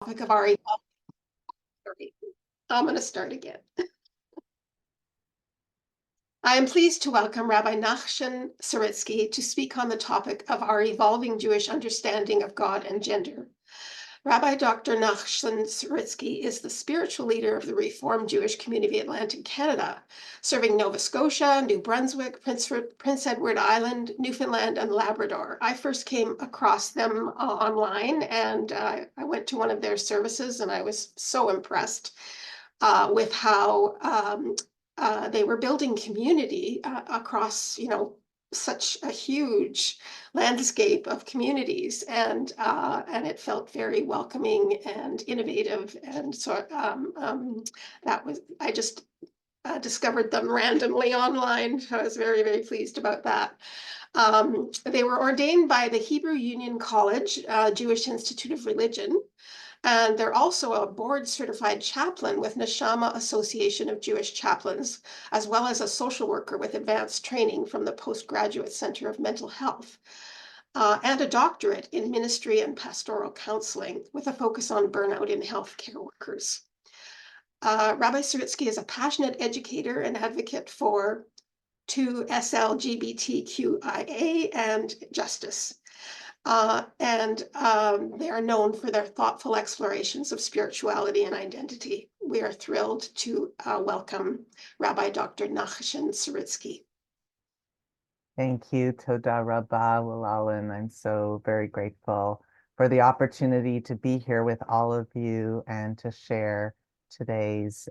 topic of our I'm going to start again. I am pleased to welcome Rabbi Nachshon Siritsky to speak on the topic of our evolving Jewish understanding of God and gender. Rabbi Dr. Nachshon Siritsky is the spiritual leader of the Reformed Jewish community Atlantic Canada, serving Nova Scotia, New Brunswick, Prince Edward Island, Newfoundland, and Labrador. I first came across them online, and I went to one of their services, and I was so impressed with how they were building community across, such a huge landscape of communities, and it felt very welcoming and innovative. And so that was I just discovered them randomly online. So I was very, very pleased about that. They were ordained by the Hebrew Union College, Jewish Institute of Religion, and they're also a board certified chaplain with Neshama Association of Jewish Chaplains, as well as a social worker with advanced training from the Postgraduate Center of Mental Health, and a doctorate in ministry and pastoral counseling with a focus on burnout in healthcare workers. Rabbi Siritsky is a passionate educator and advocate for 2SLGBTQIA and justice. And they are known for their thoughtful explorations of spirituality and identity. We are thrilled to welcome Rabbi Dr. Nachshon Siritsky. Thank you, Toda Rabba Wilalin. I'm so very grateful for the opportunity to be here with all of you and to share today's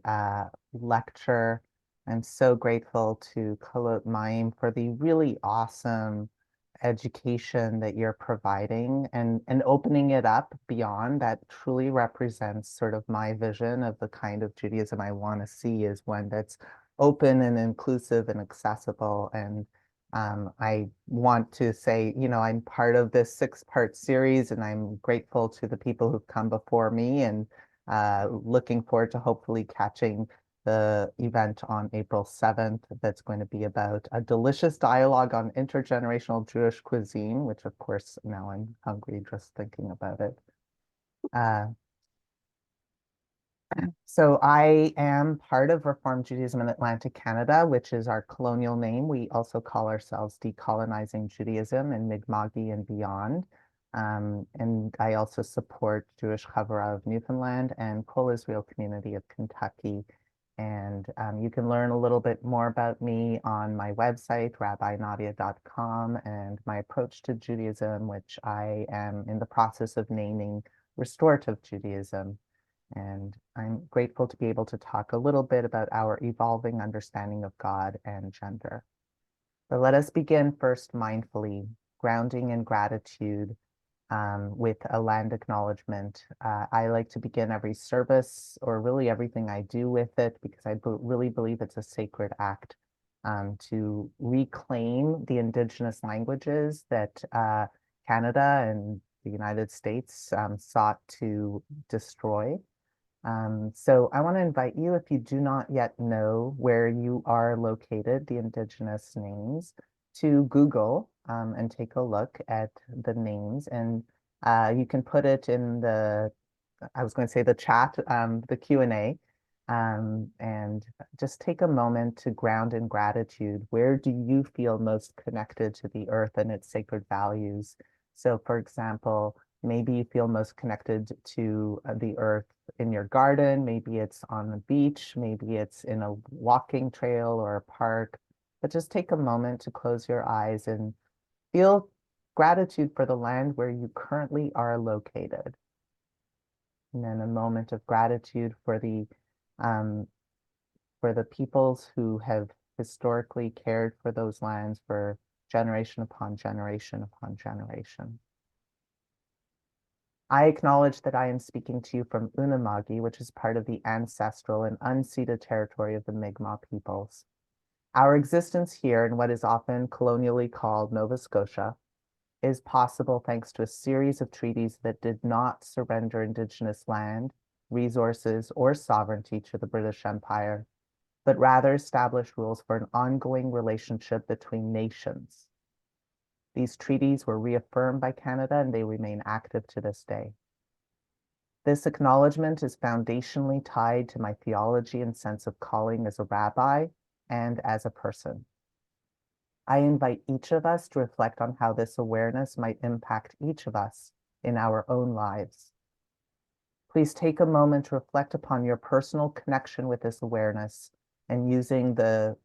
lecture. I'm so grateful to Kolot Mayim for the really awesome education that you're providing and opening it up beyond that truly represents sort of my vision of the kind of Judaism I want to see is one that's open and inclusive and accessible. And I want to say, I'm part of this 6-part series, and I'm grateful to the people who've come before me, and looking forward to hopefully catching the event on April 7th that's going to be about a delicious dialogue on intergenerational Jewish cuisine, which of course now I'm hungry just thinking about it. So I am part of Reformed Judaism in Atlantic Canada, which is our colonial name. We also call ourselves Decolonizing Judaism in Mi'kma'ki and beyond. And I also support Jewish Chavurah of Newfoundland and Kol Israel Community of Kentucky. And you can learn a little bit more about me on my website, rabbinadia.com, and my approach to Judaism, which I am in the process of naming Restorative Judaism. And I'm grateful to be able to talk a little bit about our evolving understanding of God and gender. But let us begin first mindfully, grounding in gratitude with a land acknowledgement. I like to begin every service, or really everything I do with it, because I really believe it's a sacred act to reclaim the indigenous languages that Canada and the United States sought to destroy. So I want to invite you, if you do not yet know where you are located, the indigenous names, to Google and take a look at the names. And you can put it in the, I was going to say the chat, the Q&A, and just take a moment to ground in gratitude. Where do you feel most connected to the earth and its sacred values? So for example, maybe you feel most connected to the earth in your garden, maybe it's on the beach, maybe it's in a walking trail or a park, but just take a moment to close your eyes and feel gratitude for the land where you currently are located. And then a moment of gratitude for the peoples who have historically cared for those lands for generation upon generation upon generation. I acknowledge that I am speaking to you from Unama'ki, which is part of the ancestral and unceded territory of the Mi'kmaq peoples. Our existence here in what is often colonially called Nova Scotia is possible thanks to a series of treaties that did not surrender Indigenous land, resources, or sovereignty to the British Empire, but rather established rules for an ongoing relationship between nations. These treaties were reaffirmed by Canada, and they remain active to this day. This acknowledgement is foundationally tied to my theology and sense of calling as a rabbi and as a person. I invite each of us to reflect on how this awareness might impact each of us in our own lives. Please take a moment to reflect upon your personal connection with this awareness and using the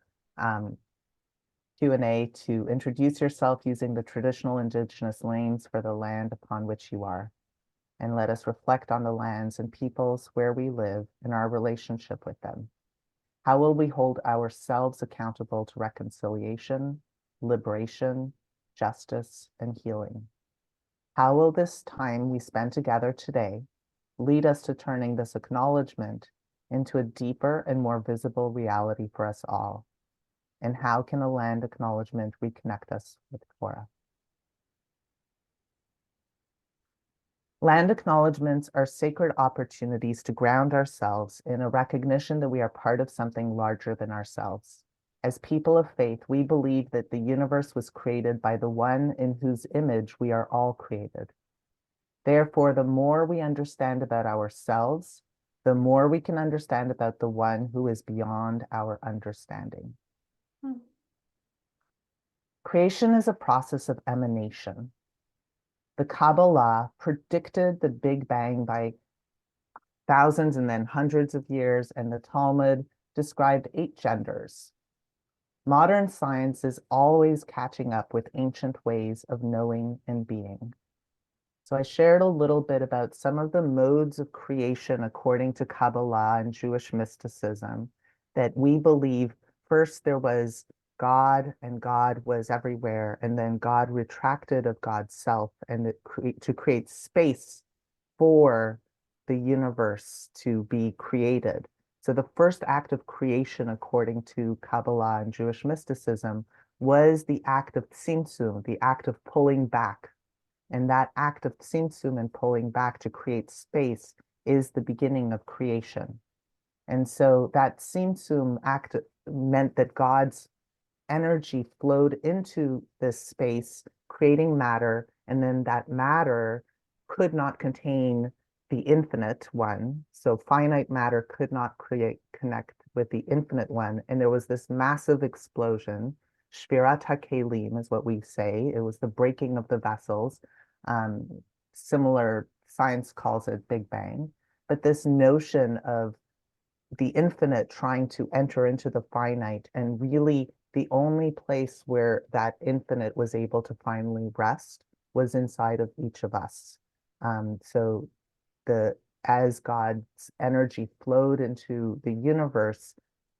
Q&A to introduce yourself using the traditional Indigenous names for the land upon which you are. And let us reflect on the lands and peoples where we live and our relationship with them. How will we hold ourselves accountable to reconciliation, liberation, justice, and healing? How will this time we spend together today lead us to turning this acknowledgement into a deeper and more visible reality for us all? And how can a land acknowledgement reconnect us with Torah? Land acknowledgements are sacred opportunities to ground ourselves in a recognition that we are part of something larger than ourselves. As people of faith, we believe that the universe was created by the one in whose image we are all created. Therefore, the more we understand about ourselves, the more we can understand about the one who is beyond our understanding. Creation is a process of emanation. The Kabbalah predicted the Big Bang by thousands and then hundreds of years, and the Talmud described 8 genders. Modern science is always catching up with ancient ways of knowing and being. So I shared a little bit about some of the modes of creation according to Kabbalah and Jewish mysticism, that we believe first there was God, and God was everywhere, and then God retracted of God's self and to create space for the universe to be created. So the first act of creation, according to Kabbalah and Jewish mysticism, was the act of tzimtzum, the act of pulling back. And that act of tzimtzum and pulling back to create space is the beginning of creation. And so that tzimtzum act meant that God's energy flowed into this space, creating matter, and then that matter could not contain the infinite one. So finite matter could not connect with the infinite one. And there was this massive explosion. Shvirat HaKelim is what we say. It was the breaking of the vessels. Similar science calls it Big Bang. But this notion of the infinite trying to enter into the finite, and really the only place where that infinite was able to finally rest was inside of each of us. So as God's energy flowed into the universe,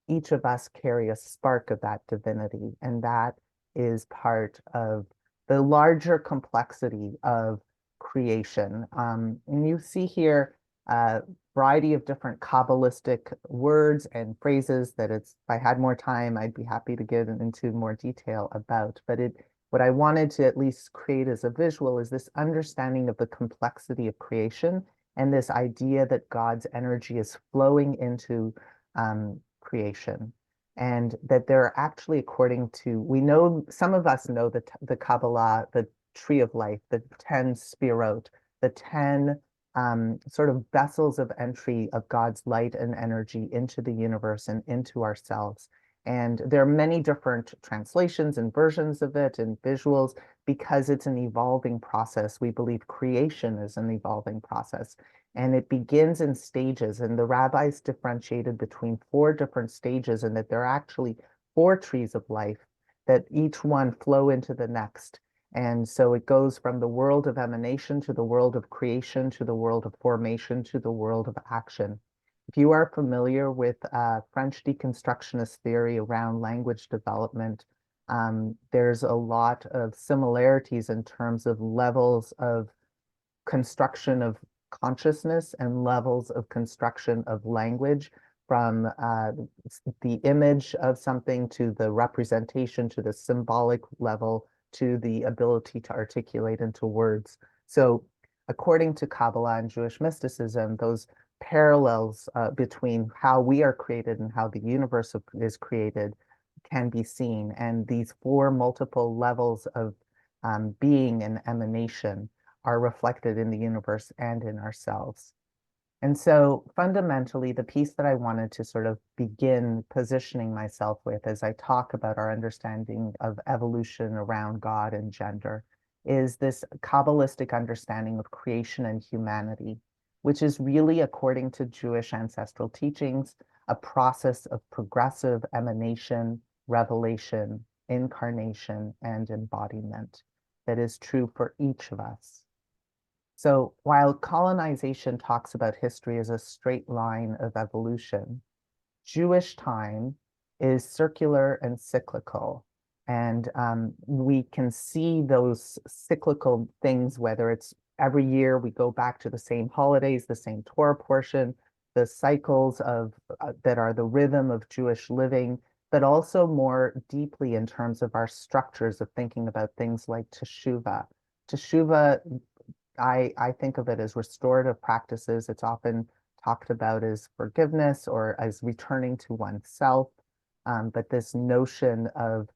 each of us carry a spark of that divinity, and that is part of the larger complexity of creation. And you see here a variety of different Kabbalistic words and phrases that if I had more time, I'd be happy to get into more detail about. But what I wanted to at least create as a visual is this understanding of the complexity of creation and this idea that God's energy is flowing into creation. And that there are actually, according to, we know, some of us know the Kabbalah, the tree of life, the 10 spirot, the 10 sort of vessels of entry of God's light and energy into the universe and into ourselves. And there are many different translations and versions of it and visuals because it's an evolving process. We believe creation is an evolving process. And it begins in stages. And the rabbis differentiated between 4 different stages, and that there are actually 4 trees of life that each one flow into the next. And so it goes from the world of emanation to the world of creation to the world of formation to the world of action. If you are familiar with French deconstructionist theory around language development, there's a lot of similarities in terms of levels of construction of consciousness and levels of construction of language, from the image of something to the representation to the symbolic level to the ability to articulate into words. So according to Kabbalah and Jewish mysticism, those parallels between how we are created and how the universe is created can be seen. And these 4 multiple levels of being and emanation are reflected in the universe and in ourselves. And so fundamentally, the piece that I wanted to sort of begin positioning myself with as I talk about our understanding of evolution around God and gender is this Kabbalistic understanding of creation and humanity, which is really, according to Jewish ancestral teachings, a process of progressive emanation, revelation, incarnation, and embodiment that is true for each of us. So while colonization talks about history as a straight line of evolution, Jewish time is circular and cyclical. And we can see those cyclical things, whether it's every year we go back to the same holidays, the same Torah portion, the cycles of that are the rhythm of Jewish living, but also more deeply in terms of our structures of thinking about things like teshuvah. Teshuvah, I think of it as restorative practices. It's often talked about as forgiveness or as returning to oneself. But this notion of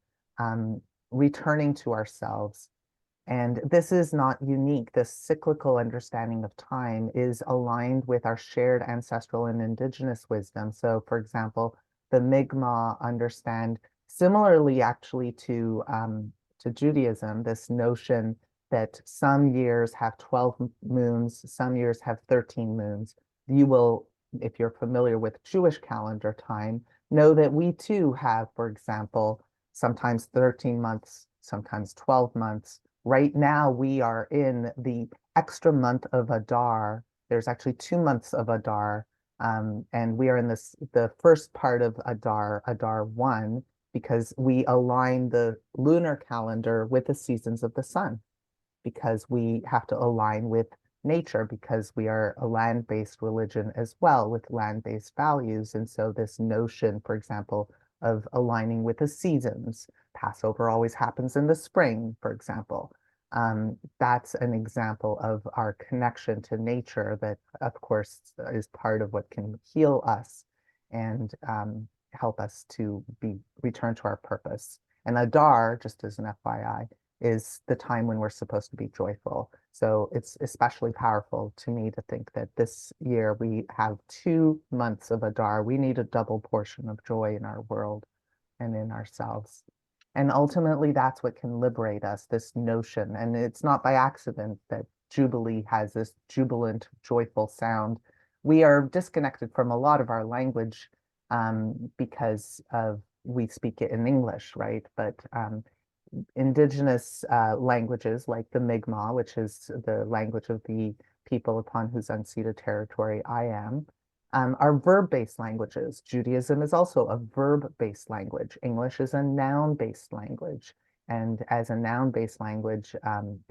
returning to ourselves. And this is not unique. This cyclical understanding of time is aligned with our shared ancestral and indigenous wisdom. So, for example, the Mi'kmaq understand similarly, actually, to Judaism, this notion that some years have 12 moons, some years have 13 moons. You will, if you're familiar with Jewish calendar time, know that we too have, for example, sometimes 13 months, sometimes 12 months. Right now, we are in the extra month of Adar. There's actually 2 months of Adar, and we are in the first part of Adar, Adar 1, because we align the lunar calendar with the seasons of the sun, because we have to align with nature, because we are a land-based religion as well, with land-based values. And so this notion, for example, of aligning with the seasons. Passover always happens in the spring, for example. That's an example of our connection to nature that, of course, is part of what can heal us and help us to return to our purpose. And Adar, just as an FYI, is the time when we're supposed to be joyful. So it's especially powerful to me to think that this year we have 2 months of Adar. We need a double portion of joy in our world and in ourselves. And ultimately, that's what can liberate us, this notion. And it's not by accident that Jubilee has this jubilant, joyful sound. We are disconnected from a lot of our language because we speak it in English, right? But indigenous languages like the Mi'kmaq, which is the language of the people upon whose unceded territory I am, are verb-based languages. Judaism is also a verb-based language. English is a noun-based language. And as a noun-based language,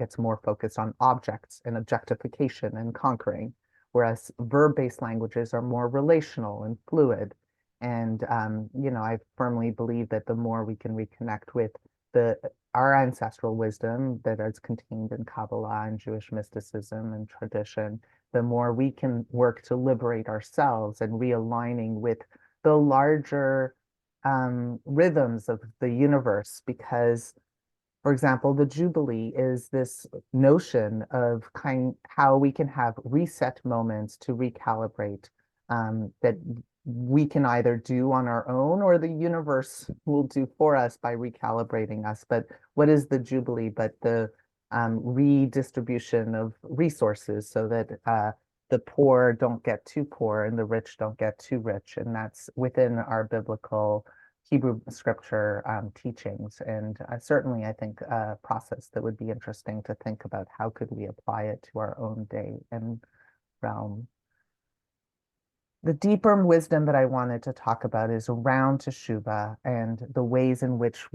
it's more focused on objects and objectification and conquering, whereas verb-based languages are more relational and fluid. And, I firmly believe that the more we can reconnect with our ancestral wisdom that is contained in Kabbalah and Jewish mysticism and tradition, the more we can work to liberate ourselves and realigning with the larger rhythms of the universe. Because, for example, the Jubilee is this notion of how we can have reset moments to recalibrate that we can either do on our own or the universe will do for us by recalibrating us. But what is the Jubilee but the redistribution of resources so that the poor don't get too poor and the rich don't get too rich? And that's within our biblical Hebrew scripture teachings. And certainly, I think a process that would be interesting to think about how could we apply it to our own day and realm. The deeper wisdom that I wanted to talk about is around Teshuvah and the ways in which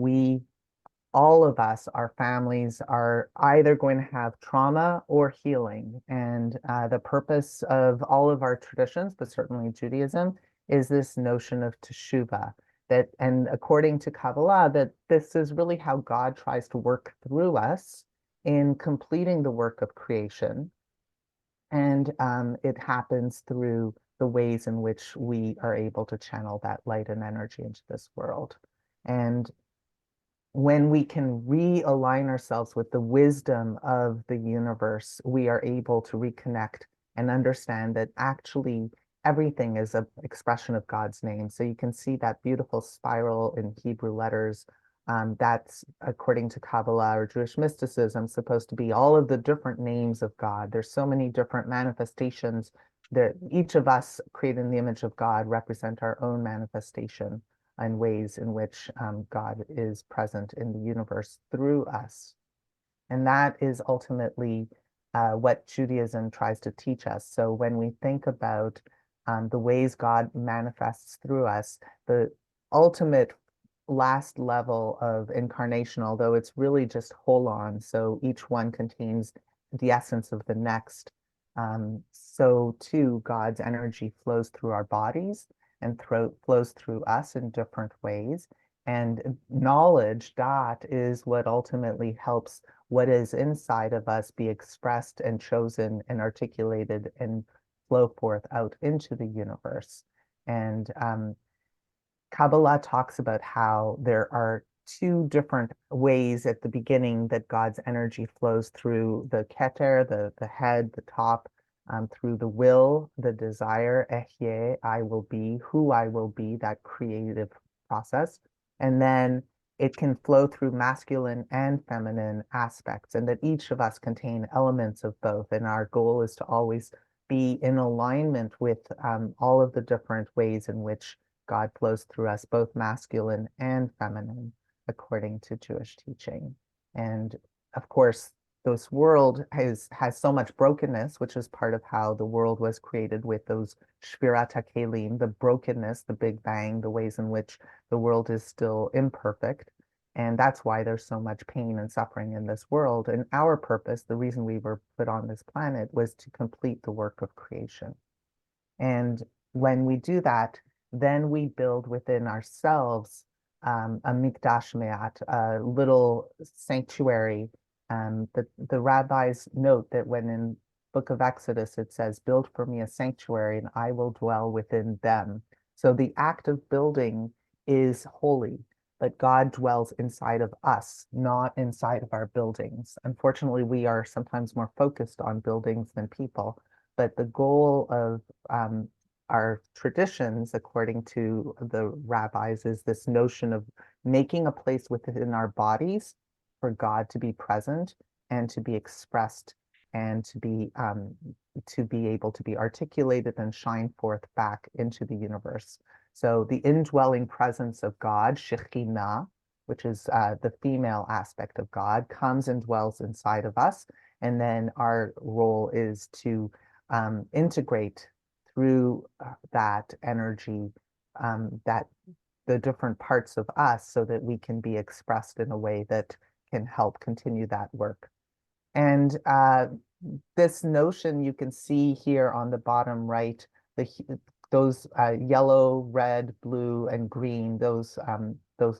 all of us, our families, are either going to have trauma or healing. And the purpose of all of our traditions, but certainly Judaism, is this notion of Teshuvah. And according to Kabbalah, that this is really how God tries to work through us in completing the work of creation. And it happens through the ways in which we are able to channel that light and energy into this world. And when we can realign ourselves with the wisdom of the universe, we are able to reconnect and understand that actually everything is an expression of God's name. So you can see that beautiful spiral in Hebrew letters. That's, according to Kabbalah or Jewish mysticism, supposed to be all of the different names of God. There's so many different manifestations that each of us, created in the image of God, represent our own manifestation and ways in which God is present in the universe through us. And that is ultimately what Judaism tries to teach us. So when we think about the ways God manifests through us, the ultimate last level of incarnation, although it's really just holon, so each one contains the essence of the next. So too, God's energy flows through our bodies and flows through us in different ways. And knowledge, that is what ultimately helps what is inside of us be expressed and chosen and articulated and flow forth out into the universe. And Kabbalah talks about how there are two different ways at the beginning that God's energy flows through the keter, the head, the top, through the will, the desire, ehyeh, I will be, who I will be, that creative process. And then it can flow through masculine and feminine aspects, and that each of us contain elements of both. And our goal is to always be in alignment with all of the different ways in which God flows through us, both masculine and feminine, according to Jewish teaching. And of course, this world has so much brokenness, which is part of how the world was created, with those shvirat hakelim, the brokenness, the Big Bang, the ways in which the world is still imperfect. And that's why there's so much pain and suffering in this world. And our purpose, the reason we were put on this planet, was to complete the work of creation. And when we do that, then we build within ourselves a mikdash me'at, a little sanctuary. The rabbis note that when in Book of Exodus it says, "Build for me a sanctuary, and I will dwell within them." So the act of building is holy, but God dwells inside of us, not inside of our buildings. Unfortunately, we are sometimes more focused on buildings than people, but the goal of our traditions, according to the rabbis, is this notion of making a place within our bodies for God to be present and to be expressed and to be able to be articulated and shine forth back into the universe. So the indwelling presence of God, Shekhinah, which is the female aspect of God, comes and dwells inside of us. And then our role is to integrate through that energy, that the different parts of us, so that we can be expressed in a way that can help continue that work. And this notion you can see here on the bottom right, those yellow, red, blue, and green, those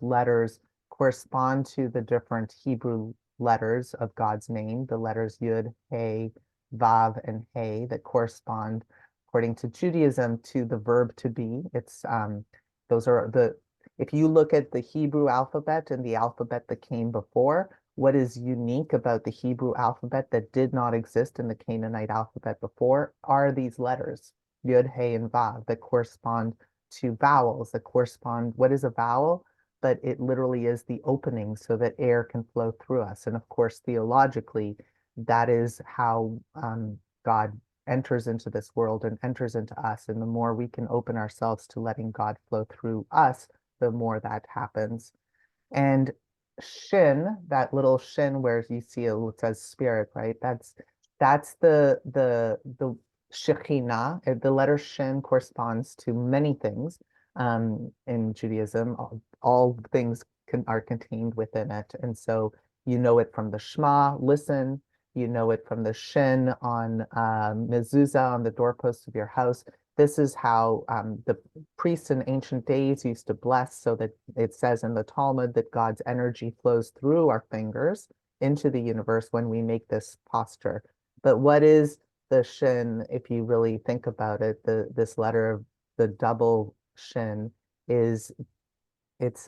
letters correspond to the different Hebrew letters of God's name, the letters Yud, He, Vav, and He, that correspond, according to Judaism, to the verb to be. It's those are the if you look at the Hebrew alphabet and the alphabet that came before, what is unique about the Hebrew alphabet that did not exist in the Canaanite alphabet before are these letters, Yud, He, and Vav, that correspond to vowels, that correspond, what is a vowel? But it literally is the opening so that air can flow through us. And of course, theologically, that is how God enters into this world and enters into us. And the more we can open ourselves to letting God flow through us, the more that happens. And shin, that little shin where you see it says spirit, right? That's the Shekhinah. The letter shin corresponds to many things in Judaism. All things are contained within it. And so you know it from the Shema, listen. You know it from the shin on mezuzah, on the doorpost of your house. This is how the priests in ancient days used to bless, so that it says in the Talmud that God's energy flows through our fingers into the universe when we make this posture. But what is the shin, if you really think about it? This letter of the double shin is it's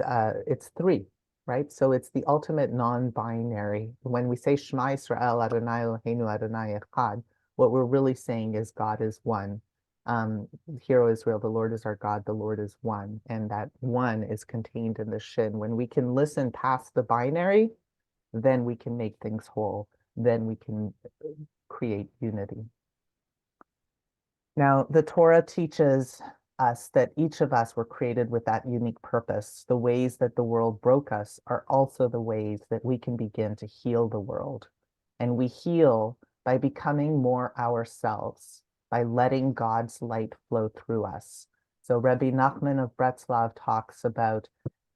three, right? So it's the ultimate non-binary. When we say Shema Yisrael Adonai Eloheinu Adonai Echad, what we're really saying is God is one. Hear, O Israel, the Lord is our God, the Lord is one. And that one is contained in the Shin. When we can listen past the binary, then we can make things whole. Then we can create unity. Now, the Torah teaches us that each of us were created with that unique purpose. The ways that the world broke us are also the ways that we can begin to heal the world. And we heal by becoming more ourselves, by letting God's light flow through us. So Rabbi Nachman of Breslov talks about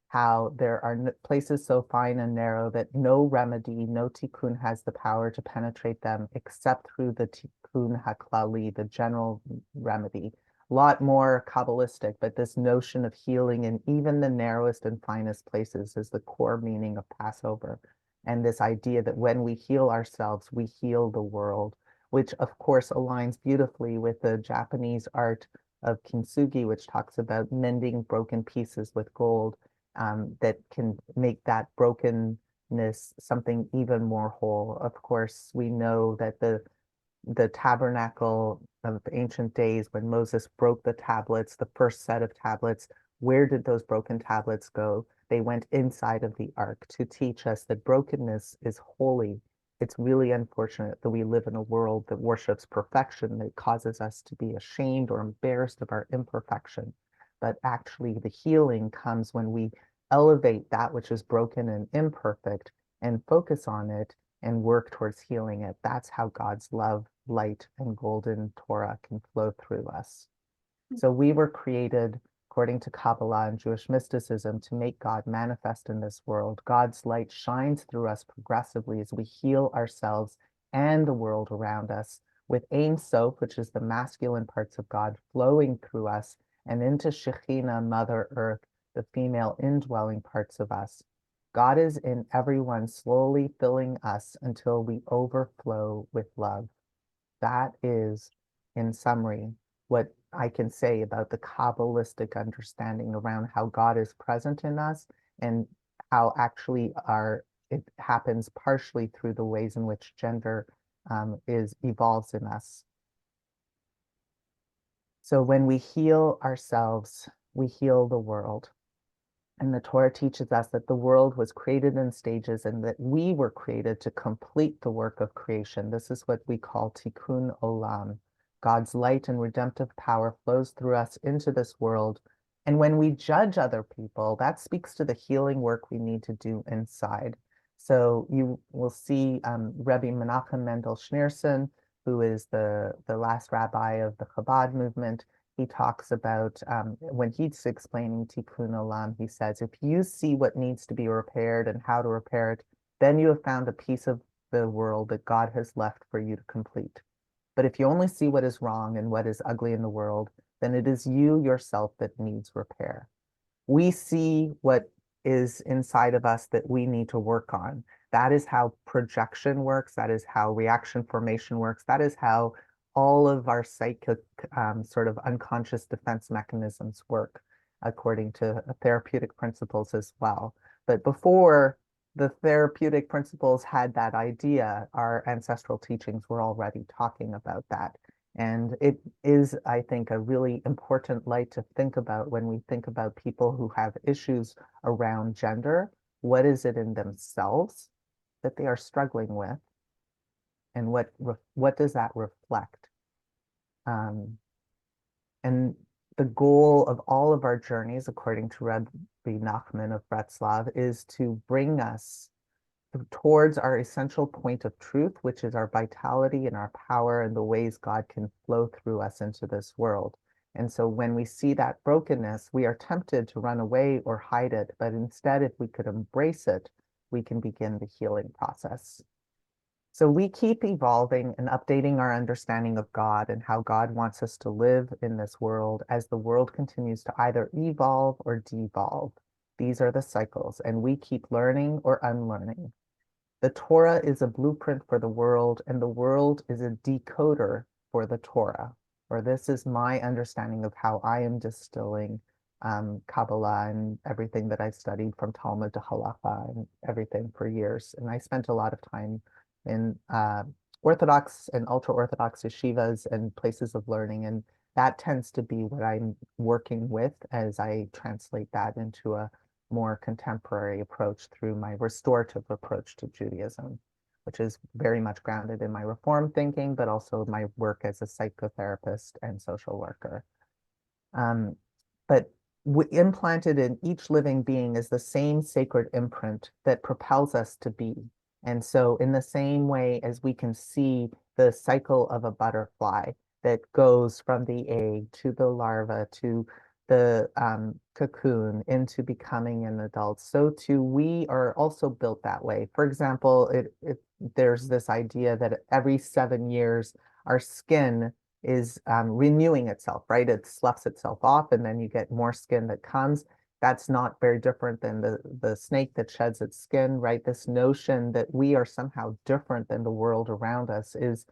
how there are places so fine and narrow that no remedy, no tikkun has the power to penetrate them except through the tikkun haklali, the general remedy. A lot more Kabbalistic, but this notion of healing in even the narrowest and finest places is the core meaning of Passover. And this idea that when we heal ourselves, we heal the world, which of course aligns beautifully with the Japanese art of kintsugi, which talks about mending broken pieces with gold. That can make that brokenness something even more whole. Of course, we know that the tabernacle of ancient days, when Moses broke the tablets, the first set of tablets, where did those broken tablets go? They went inside of the ark to teach us that brokenness is holy. It's really unfortunate that we live in a world that worships perfection, that causes us to be ashamed or embarrassed of our imperfection. But actually, the healing comes when we elevate that which is broken and imperfect and focus on it and work towards healing it. That's how God's love, light, and golden Torah can flow through us. So we were created, according to Kabbalah and Jewish mysticism, to make God manifest in this world. God's light shines through us progressively as we heal ourselves and the world around us, with Ein Sof, which is the masculine parts of God, flowing through us, and into Shekhinah, Mother Earth, the female indwelling parts of us. God is in everyone, slowly filling us until we overflow with love. That is, in summary, what I can say about the Kabbalistic understanding around how God is present in us and how actually it happens partially through the ways in which gender evolves in us. So when we heal ourselves, we heal the world. And the Torah teaches us that the world was created in stages and that we were created to complete the work of creation. This is what we call tikkun olam. God's light and redemptive power flows through us into this world. And when we judge other people, that speaks to the healing work we need to do inside. So you will see Rabbi Menachem Mendel Schneerson, who is the last rabbi of the Chabad movement. He talks about when he's explaining Tikkun Olam, he says, if you see what needs to be repaired and how to repair it, then you have found a piece of the world that God has left for you to complete. But if you only see what is wrong and what is ugly in the world, then it is you yourself that needs repair. We see what is inside of us that we need to work on. That is how projection works. That is how reaction formation works. That is how all of our psychic sort of unconscious defense mechanisms work, according to therapeutic principles as well. But before the therapeutic principles had that idea, our ancestral teachings were already talking about that. And it is, I think, a really important light to think about when we think about people who have issues around gender. What is it in themselves that they are struggling with? And what does that reflect? And the goal of all of our journeys, according to Rabbi Nachman of Breslov, is to bring us towards our essential point of truth, which is our vitality and our power and the ways God can flow through us into this world. And so when we see that brokenness, we are tempted to run away or hide it. But instead, if we could embrace it, we can begin the healing process. So we keep evolving and updating our understanding of God and how God wants us to live in this world as the world continues to either evolve or devolve. These are the cycles, and we keep learning or unlearning. The Torah is a blueprint for the world, and the world is a decoder for the Torah. Or this is my understanding of how I am distilling Kabbalah and everything that I've studied from Talmud to Halacha and everything for years. And I spent a lot of time in Orthodox and ultra-Orthodox yeshivas and places of learning. And that tends to be what I'm working with as I translate that into a more contemporary approach through my restorative approach to Judaism, which is very much grounded in my Reform thinking, but also my work as a psychotherapist and social worker. But implanted in each living being is the same sacred imprint that propels us to be. And so in the same way as we can see the cycle of a butterfly that goes from the egg to the larva to the cocoon into becoming an adult, so too we are also built that way. For example, there's this idea that every 7 years our skin is renewing itself, right? It sloughs itself off, and then you get more skin that comes. That's not very different than the snake that sheds its skin, right? This notion that we are somehow different than the world around us is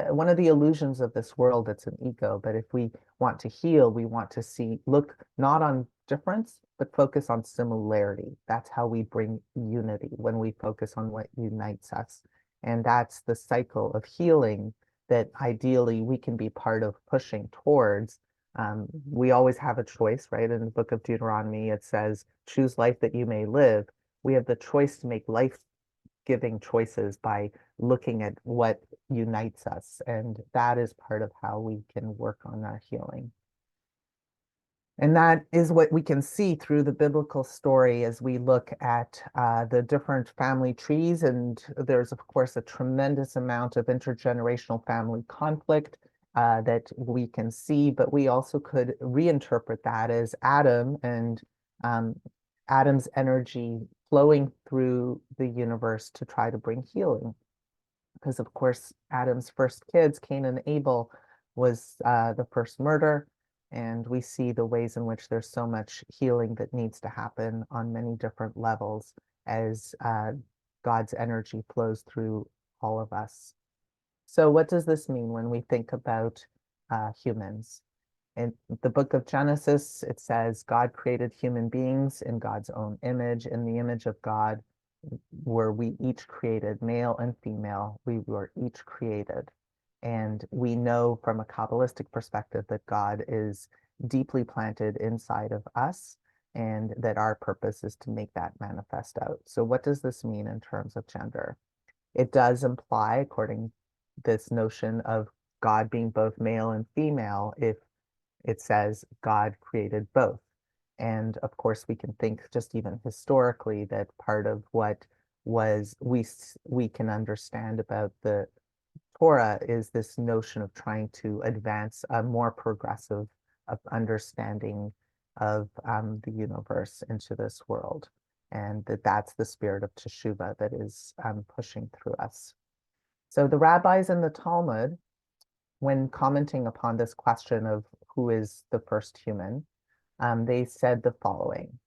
one of the illusions of this world. It's an ego. But if we want to heal, we want to look not on difference, but focus on similarity. That's how we bring unity, when we focus on what unites us. And that's the cycle of healing that ideally we can be part of pushing towards. We always have a choice, right? In the book of Deuteronomy, it says, choose life that you may live. We have the choice to make life-giving choices by looking at what unites us. And that is part of how we can work on our healing. And that is what we can see through the biblical story as we look at the different family trees. And there's, of course, a tremendous amount of intergenerational family conflict that we can see, but we also could reinterpret that as Adam and Adam's energy flowing through the universe to try to bring healing. Because, of course, Adam's first kids, Cain and Abel, was the first murder. And we see the ways in which there's so much healing that needs to happen on many different levels as God's energy flows through all of us. So what does this mean when we think about humans? In the book of Genesis, it says God created human beings in God's own image. In the image of God were we each created, male and female. We were each created. And we know from a Kabbalistic perspective that God is deeply planted inside of us, and that our purpose is to make that manifest out. So what does this mean in terms of gender? It does imply, according to this notion of God being both male and female, if it says God created both. And of course, we can think just even historically that part of what we can understand about the Torah is this notion of trying to advance a more progressive understanding of the universe into this world. And that's the spirit of Teshuvah that is pushing through us. So the rabbis in the Talmud, when commenting upon this question of who is the first human, they said the following.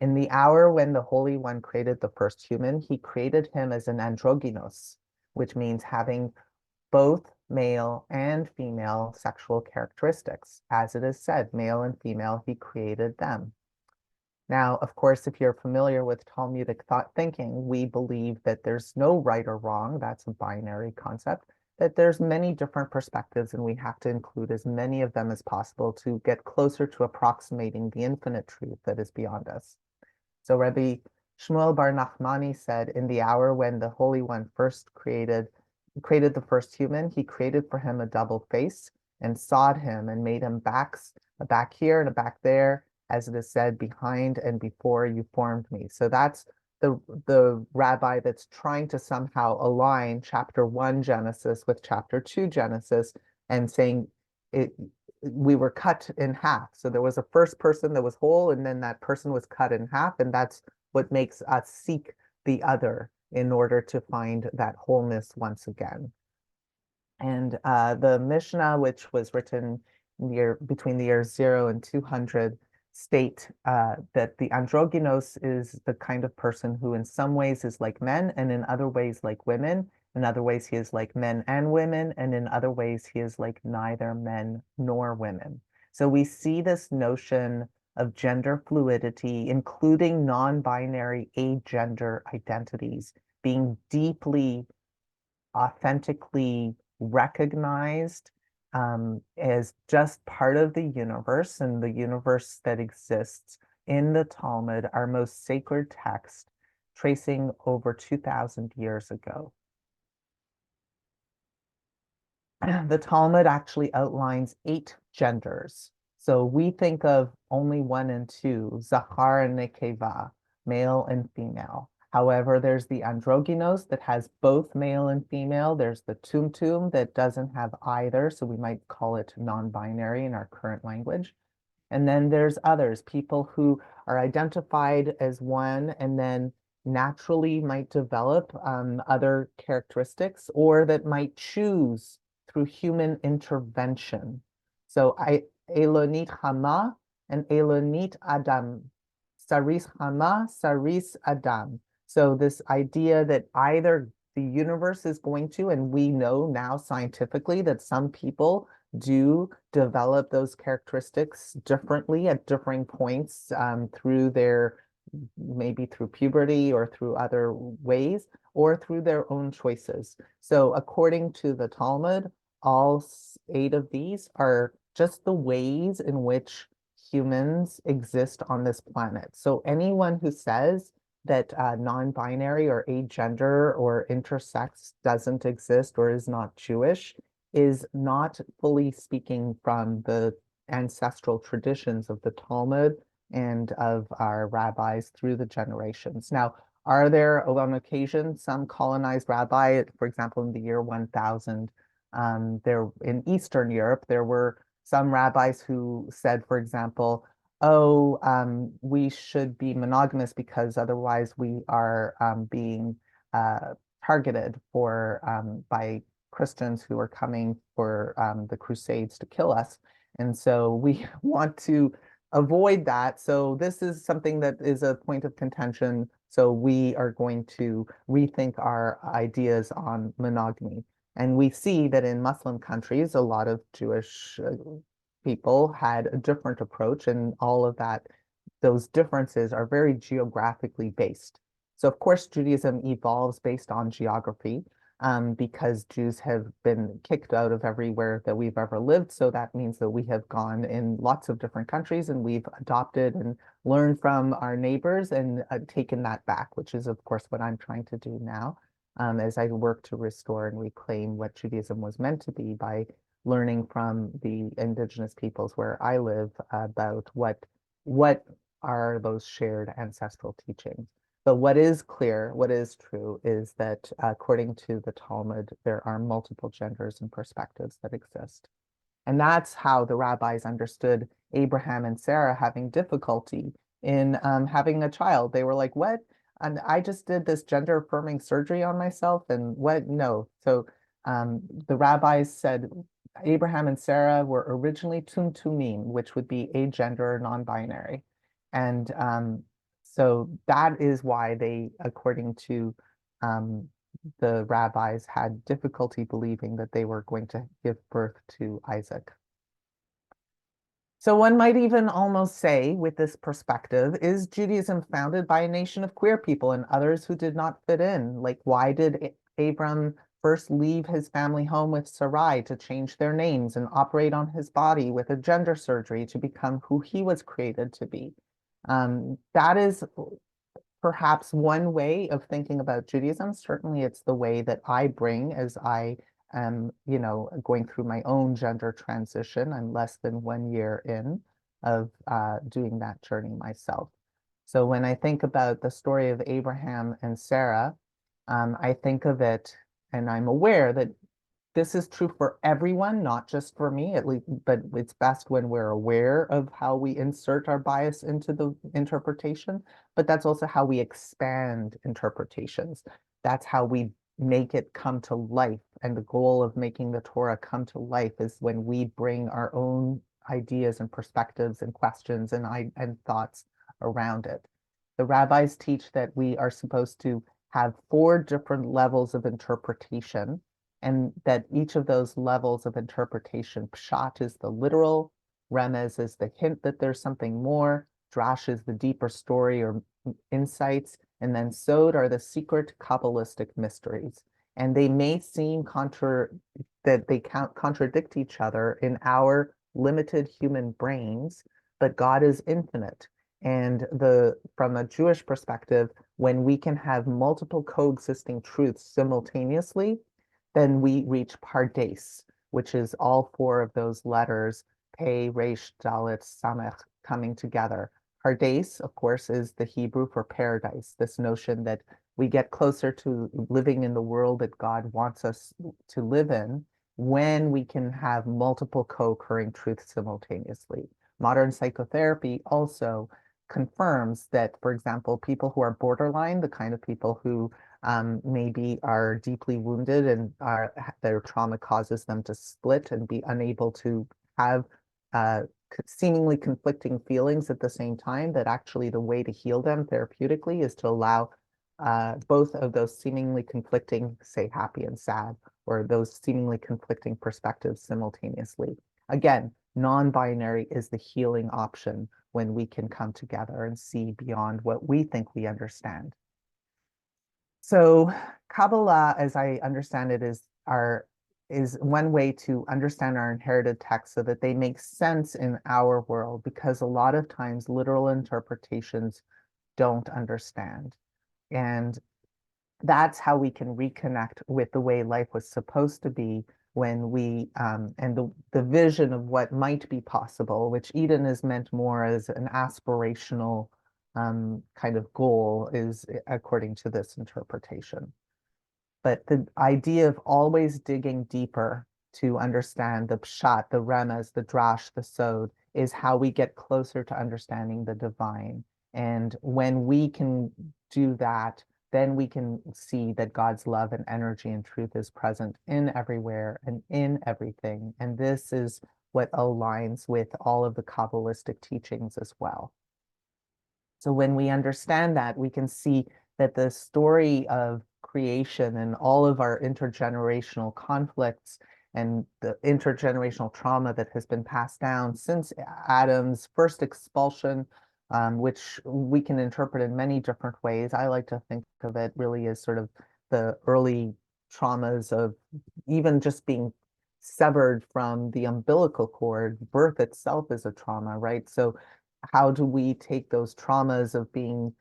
In the hour when the Holy One created the first human, he created him as an androgynos, which means having both male and female sexual characteristics. As it is said, male and female, he created them. Now, of course, if you're familiar with Talmudic thought thinking, we believe that there's no right or wrong. That's a binary concept, that there's many different perspectives, and we have to include as many of them as possible to get closer to approximating the infinite truth that is beyond us. So Rabbi Shmuel Bar Nachmani said, in the hour when the Holy One first created the first human, he created for him a double face and sawed him and made him a back here and a back there, as it is said, behind and before you formed me. So that's the rabbi that's trying to somehow align chapter 1 Genesis with chapter 2 Genesis, and saying we were cut in half. So there was a first person that was whole, and then that person was cut in half, and that's what makes us seek the other in order to find that wholeness once again. And the Mishnah, which was written between the years 0 and 200, state that the androgynos is the kind of person who in some ways is like men, and in other ways like women. In other ways, he is like men and women, and in other ways, he is like neither men nor women. So we see this notion of gender fluidity, including non-binary agender identities, being deeply authentically recognized as just part of the universe, and the universe that exists in the Talmud, our most sacred text, tracing over 2,000 years ago. The Talmud actually outlines 8 genders. So we think of only 1 and 2, Zachar and Nekeva, male and female. However, there's the androgynous that has both male and female. There's the tumtum that doesn't have either, so we might call it non-binary in our current language. And then there's others, people who are identified as one and then naturally might develop other characteristics, or that might choose through human intervention. So Elonit Hama and Elonit Adam. Saris Hama, Saris Adam. So this idea that either the universe is going to, and we know now scientifically that some people do develop those characteristics differently at differing points through their, maybe through puberty or through other ways, or through their own choices. So according to the Talmud, all 8 of these are just the ways in which humans exist on this planet. So anyone who says that non-binary or agender or intersex doesn't exist or is not Jewish is not fully speaking from the ancestral traditions of the Talmud and of our rabbis through the generations. Now, are there on occasion some colonized rabbi, for example, in the year 1000, there in Eastern Europe, there were some rabbis who said, for example, oh, we should be monogamous because otherwise we are being targeted for by Christians who are coming for the Crusades to kill us. And so we want to avoid that. So this is something that is a point of contention. So we are going to rethink our ideas on monogamy. And we see that in Muslim countries, a lot of Jewish people had a different approach, and all of that, those differences are very geographically based. So of course, Judaism evolves based on geography because Jews have been kicked out of everywhere that we've ever lived. So that means that we have gone in lots of different countries and we've adopted and learned from our neighbors and taken that back, which is of course what I'm trying to do now as I work to restore and reclaim what Judaism was meant to be by learning from the indigenous peoples where I live about what are those shared ancestral teachings. But what is clear, what is true, is that according to the Talmud, there are multiple genders and perspectives that exist. And that's how the rabbis understood Abraham and Sarah having difficulty in having a child. They were like, what? And I just did this gender affirming surgery on myself, and what? No. So the rabbis said Abraham and Sarah were originally tumtumim, which would be agender, non-binary. And so that is why they, according to the rabbis, had difficulty believing that they were going to give birth to Isaac. So one might even almost say, with this perspective, is Judaism founded by a nation of queer people and others who did not fit in? Like, why did Abram first leave his family home with Sarai to change their names and operate on his body with a gender surgery to become who he was created to be? That is perhaps one way of thinking about Judaism. Certainly it's the way that I bring as I am, going through my own gender transition. I'm less than 1 year in of doing that journey myself. So when I think about the story of Abraham and Sarah, I think of it, and I'm aware that this is true for everyone, not just for me, at least, but it's best when we're aware of how we insert our bias into the interpretation, but that's also how we expand interpretations. That's how we make it come to life. And the goal of making the Torah come to life is when we bring our own ideas and perspectives and questions and thoughts around it. The rabbis teach that we are supposed to have 4 different levels of interpretation, and that each of those levels of interpretation, pshat is the literal, remez is the hint that there's something more, drash is the deeper story or insights, and then sod are the secret Kabbalistic mysteries. And they may seem that they contradict each other in our limited human brains, but God is infinite. And from a Jewish perspective, when we can have multiple coexisting truths simultaneously, then we reach Pardes, which is all four of those letters, Pei, Resh, Dalet, Samech, coming together. Pardes, of course, is the Hebrew for paradise, this notion that we get closer to living in the world that God wants us to live in when we can have multiple co-occurring truths simultaneously. Modern psychotherapy also confirms that, for example, people who are borderline, the kind of people who maybe are deeply wounded and their trauma causes them to split and be unable to have seemingly conflicting feelings at the same time, that actually the way to heal them therapeutically is to allow both of those seemingly conflicting, say, happy and sad, or those seemingly conflicting perspectives simultaneously. Again, non-binary is the healing option when we can come together and see beyond what we think we understand. So Kabbalah, as I understand it, is one way to understand our inherited texts so that they make sense in our world, because a lot of times literal interpretations don't understand. And that's how we can reconnect with the way life was supposed to be when and the vision of what might be possible, which Eden is meant more as an aspirational kind of goal, is according to this interpretation. But the idea of always digging deeper to understand the pshat, the remes, the drash, the sod, is how we get closer to understanding the divine. And when we can do that, then we can see that God's love and energy and truth is present in everywhere and in everything. And this is what aligns with all of the Kabbalistic teachings as well. So when we understand that, we can see that the story of creation and all of our intergenerational conflicts and the intergenerational trauma that has been passed down since Adam's first expulsion, which we can interpret in many different ways. I like to think of it really as sort of the early traumas of even just being severed from the umbilical cord. Birth itself is a trauma, right? So how do we take those traumas of being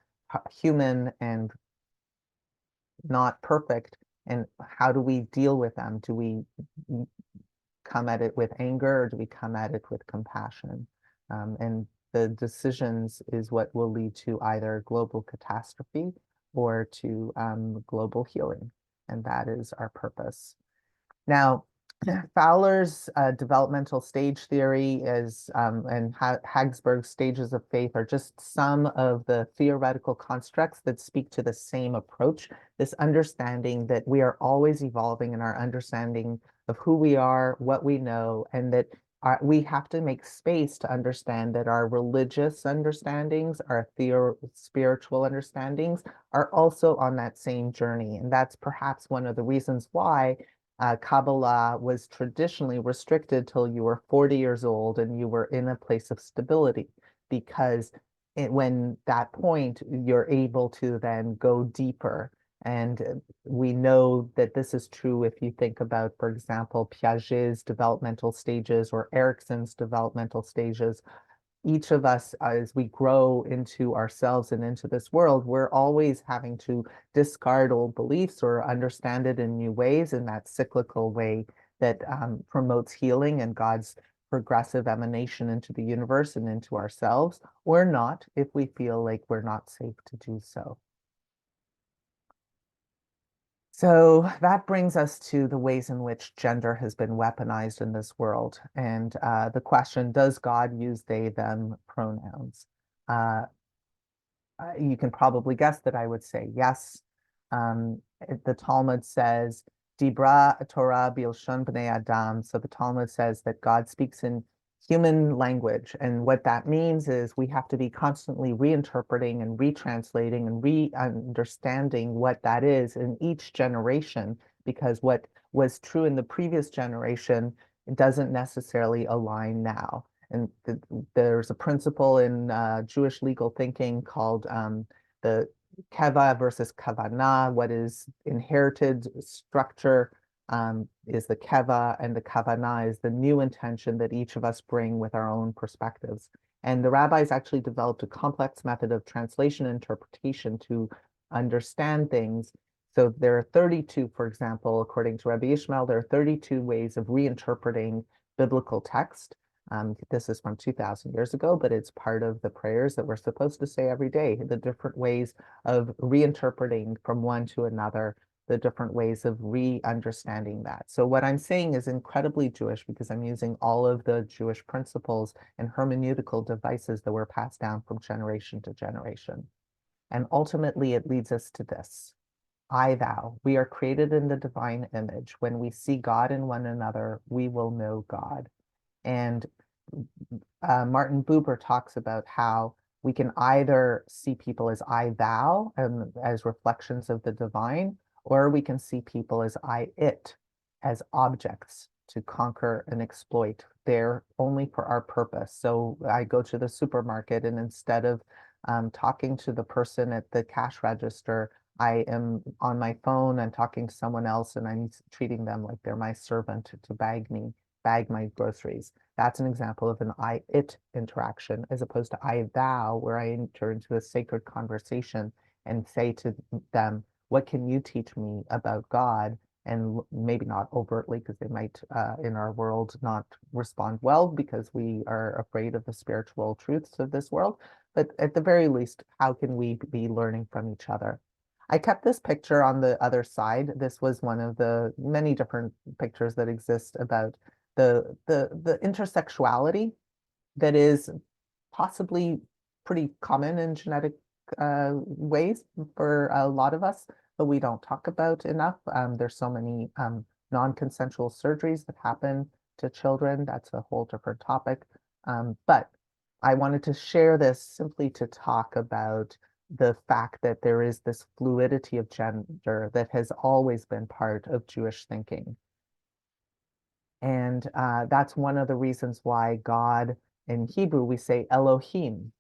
human and not perfect, and how do we deal with them? Do we come at it with anger, or do we come at it with compassion? And the decisions is what will lead to either global catastrophe or to global healing. And that is our purpose. Now, Fowler's developmental stage theory and Hagsberg's stages of faith are just some of the theoretical constructs that speak to the same approach, this understanding that we are always evolving in our understanding of who we are, what we know, and that we have to make space to understand that our religious understandings, our spiritual understandings are also on that same journey. And that's perhaps one of the reasons why Kabbalah was traditionally restricted till you were 40 years old and you were in a place of stability, because when that point, you're able to then go deeper. And we know that this is true if you think about, for example, Piaget's developmental stages or Erikson's developmental stages. Each of us, as we grow into ourselves and into this world, we're always having to discard old beliefs or understand it in new ways, in that cyclical way that promotes healing and God's progressive emanation into the universe and into ourselves, or not, if we feel like we're not safe to do so. So that brings us to the ways in which gender has been weaponized in this world. And the question, does God use they, them pronouns? You can probably guess that I would say yes. The Talmud says, Dibra Torah bilshon bnei Adam. So the Talmud says that God speaks in human language. And what that means is we have to be constantly reinterpreting and retranslating and re-understanding what that is in each generation, because what was true in the previous generation doesn't necessarily align now. And there's a principle in Jewish legal thinking called the keva versus kavana, what is inherited structure is the keva, and the kavana is the new intention that each of us bring with our own perspectives. And the rabbis actually developed a complex method of translation and interpretation to understand things. So there are 32, for example, according to Rabbi Ishmael, there are 32 ways of reinterpreting biblical text. This is from 2,000 years ago, but it's part of the prayers that we're supposed to say every day, the different ways of reinterpreting from one to another, the different ways of re-understanding that. So what I'm saying is incredibly Jewish because I'm using all of the Jewish principles and hermeneutical devices that were passed down from generation to generation. And ultimately, it leads us to this. I, thou, we are created in the divine image. When we see God in one another, we will know God. And Martin Buber talks about how we can either see people as I, thou, and as reflections of the divine, or we can see people as I, it, as objects to conquer and exploit. They're only for our purpose. So I go to the supermarket, and instead of talking to the person at the cash register, I am on my phone and talking to someone else, and I'm treating them like they're my servant to bag my groceries. That's an example of an I-it interaction, as opposed to I-thou, where I enter into a sacred conversation and say to them, what can you teach me about God? And maybe not overtly, because they might, in our world, not respond well because we are afraid of the spiritual truths of this world. But at the very least, how can we be learning from each other? I kept this picture on the other side. This was one of the many different pictures that exist about the intersexuality that is possibly pretty common in genetic ways for a lot of us, but we don't talk about enough. There's so many non-consensual surgeries that happen to children. That's a whole different topic. But I wanted to share this simply to talk about the fact that there is this fluidity of gender that has always been part of Jewish thinking. And that's one of the reasons why God, in Hebrew, we say Elohim.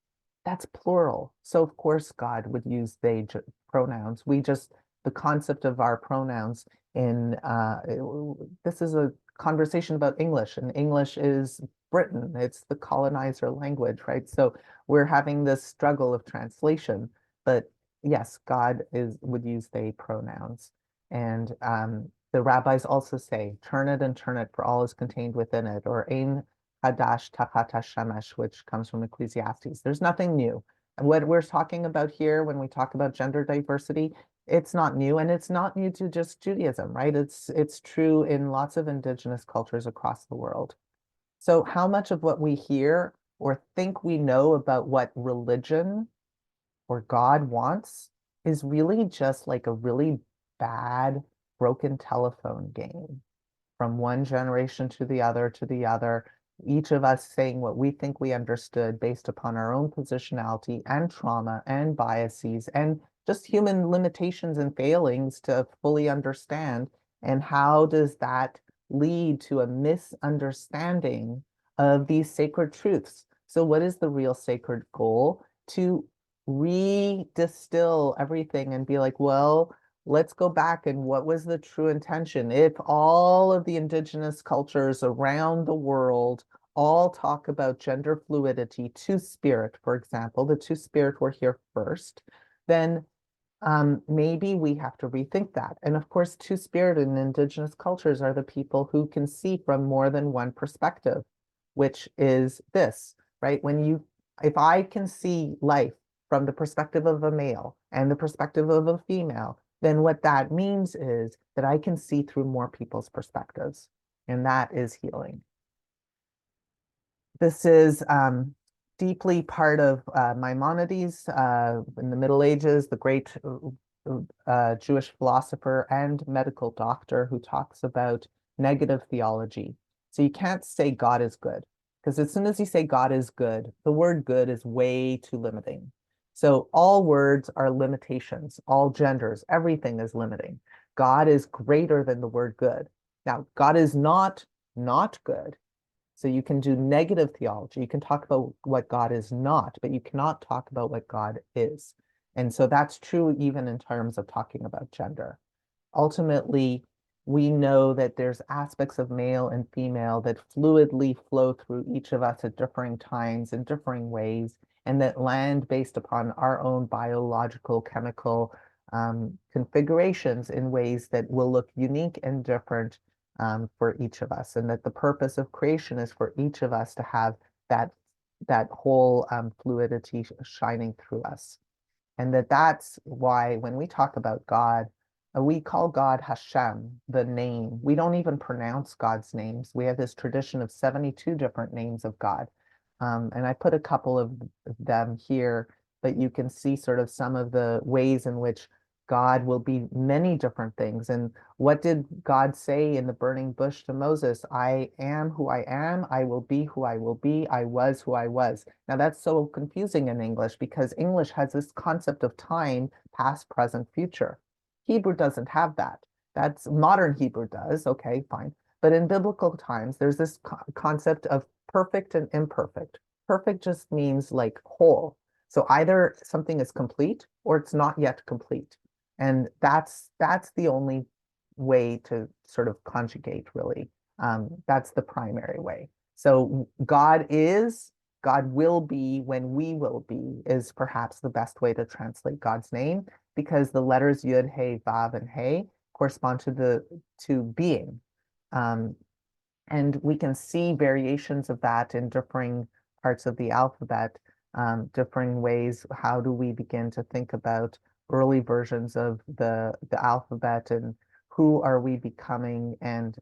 That's plural. So of course God would use they pronouns. The concept of our pronouns this is a conversation about English, and English is Britain. It's the colonizer language, right? So we're having this struggle of translation, but yes, God would use they pronouns. And the rabbis also say, turn it and turn it, for all is contained within it, or ein hadash tachat hashemesh, which comes from Ecclesiastes. There's nothing new. And what we're talking about here when we talk about gender diversity, it's not new, and it's not new to just Judaism, right? It's true in lots of indigenous cultures across the world. So how much of what we hear or think we know about what religion or God wants is really just like a really bad broken telephone game from one generation to the other, each of us saying what we think we understood based upon our own positionality and trauma and biases and just human limitations and failings to fully understand. And how does that lead to a misunderstanding of these sacred truths? So what is the real sacred goal? To re-distill everything and be like, well, let's go back and what was the true intention? If all of the indigenous cultures around the world all talk about gender fluidity, two-spirit, for example, the two-spirit were here first, then maybe we have to rethink that. And of course, two-spirit in indigenous cultures are the people who can see from more than one perspective, which is this, right? If I can see life from the perspective of a male and the perspective of a female, then what that means is that I can see through more people's perspectives, and that is healing. This is deeply part of Maimonides in the Middle Ages, the great Jewish philosopher and medical doctor who talks about negative theology. So you can't say God is good, because as soon as you say God is good, the word good is way too limiting. So all words are limitations, all genders, everything is limiting. God is greater than the word good. Now, God is not good. So you can do negative theology. You can talk about what God is not, but you cannot talk about what God is. And so that's true even in terms of talking about gender. Ultimately, we know that there's aspects of male and female that fluidly flow through each of us at differing times in differing ways, and that land based upon our own biological, chemical configurations in ways that will look unique and different for each of us, and that the purpose of creation is for each of us to have that whole fluidity shining through us. And that's why when we talk about God, we call God Hashem, the name. We don't even pronounce God's names. We have this tradition of 72 different names of God. And I put a couple of them here, but you can see sort of some of the ways in which God will be many different things. And what did God say in the burning bush to Moses? I am who I am. I will be who I will be. I was who I was. Now that's so confusing in English because English has this concept of time, past, present, future. Hebrew doesn't have that. That's modern Hebrew does. Okay, fine. But in biblical times, there's this concept of perfect and imperfect. Perfect just means like whole. So either something is complete or it's not yet complete. And that's the only way to sort of conjugate, really. That's the primary way. So God is, God will be when we will be is perhaps the best way to translate God's name because the letters Yud, Hey, Vav, and Hey correspond to being. And we can see variations of that in differing parts of the alphabet, differing ways. How do we begin to think about early versions of the alphabet and who are we becoming and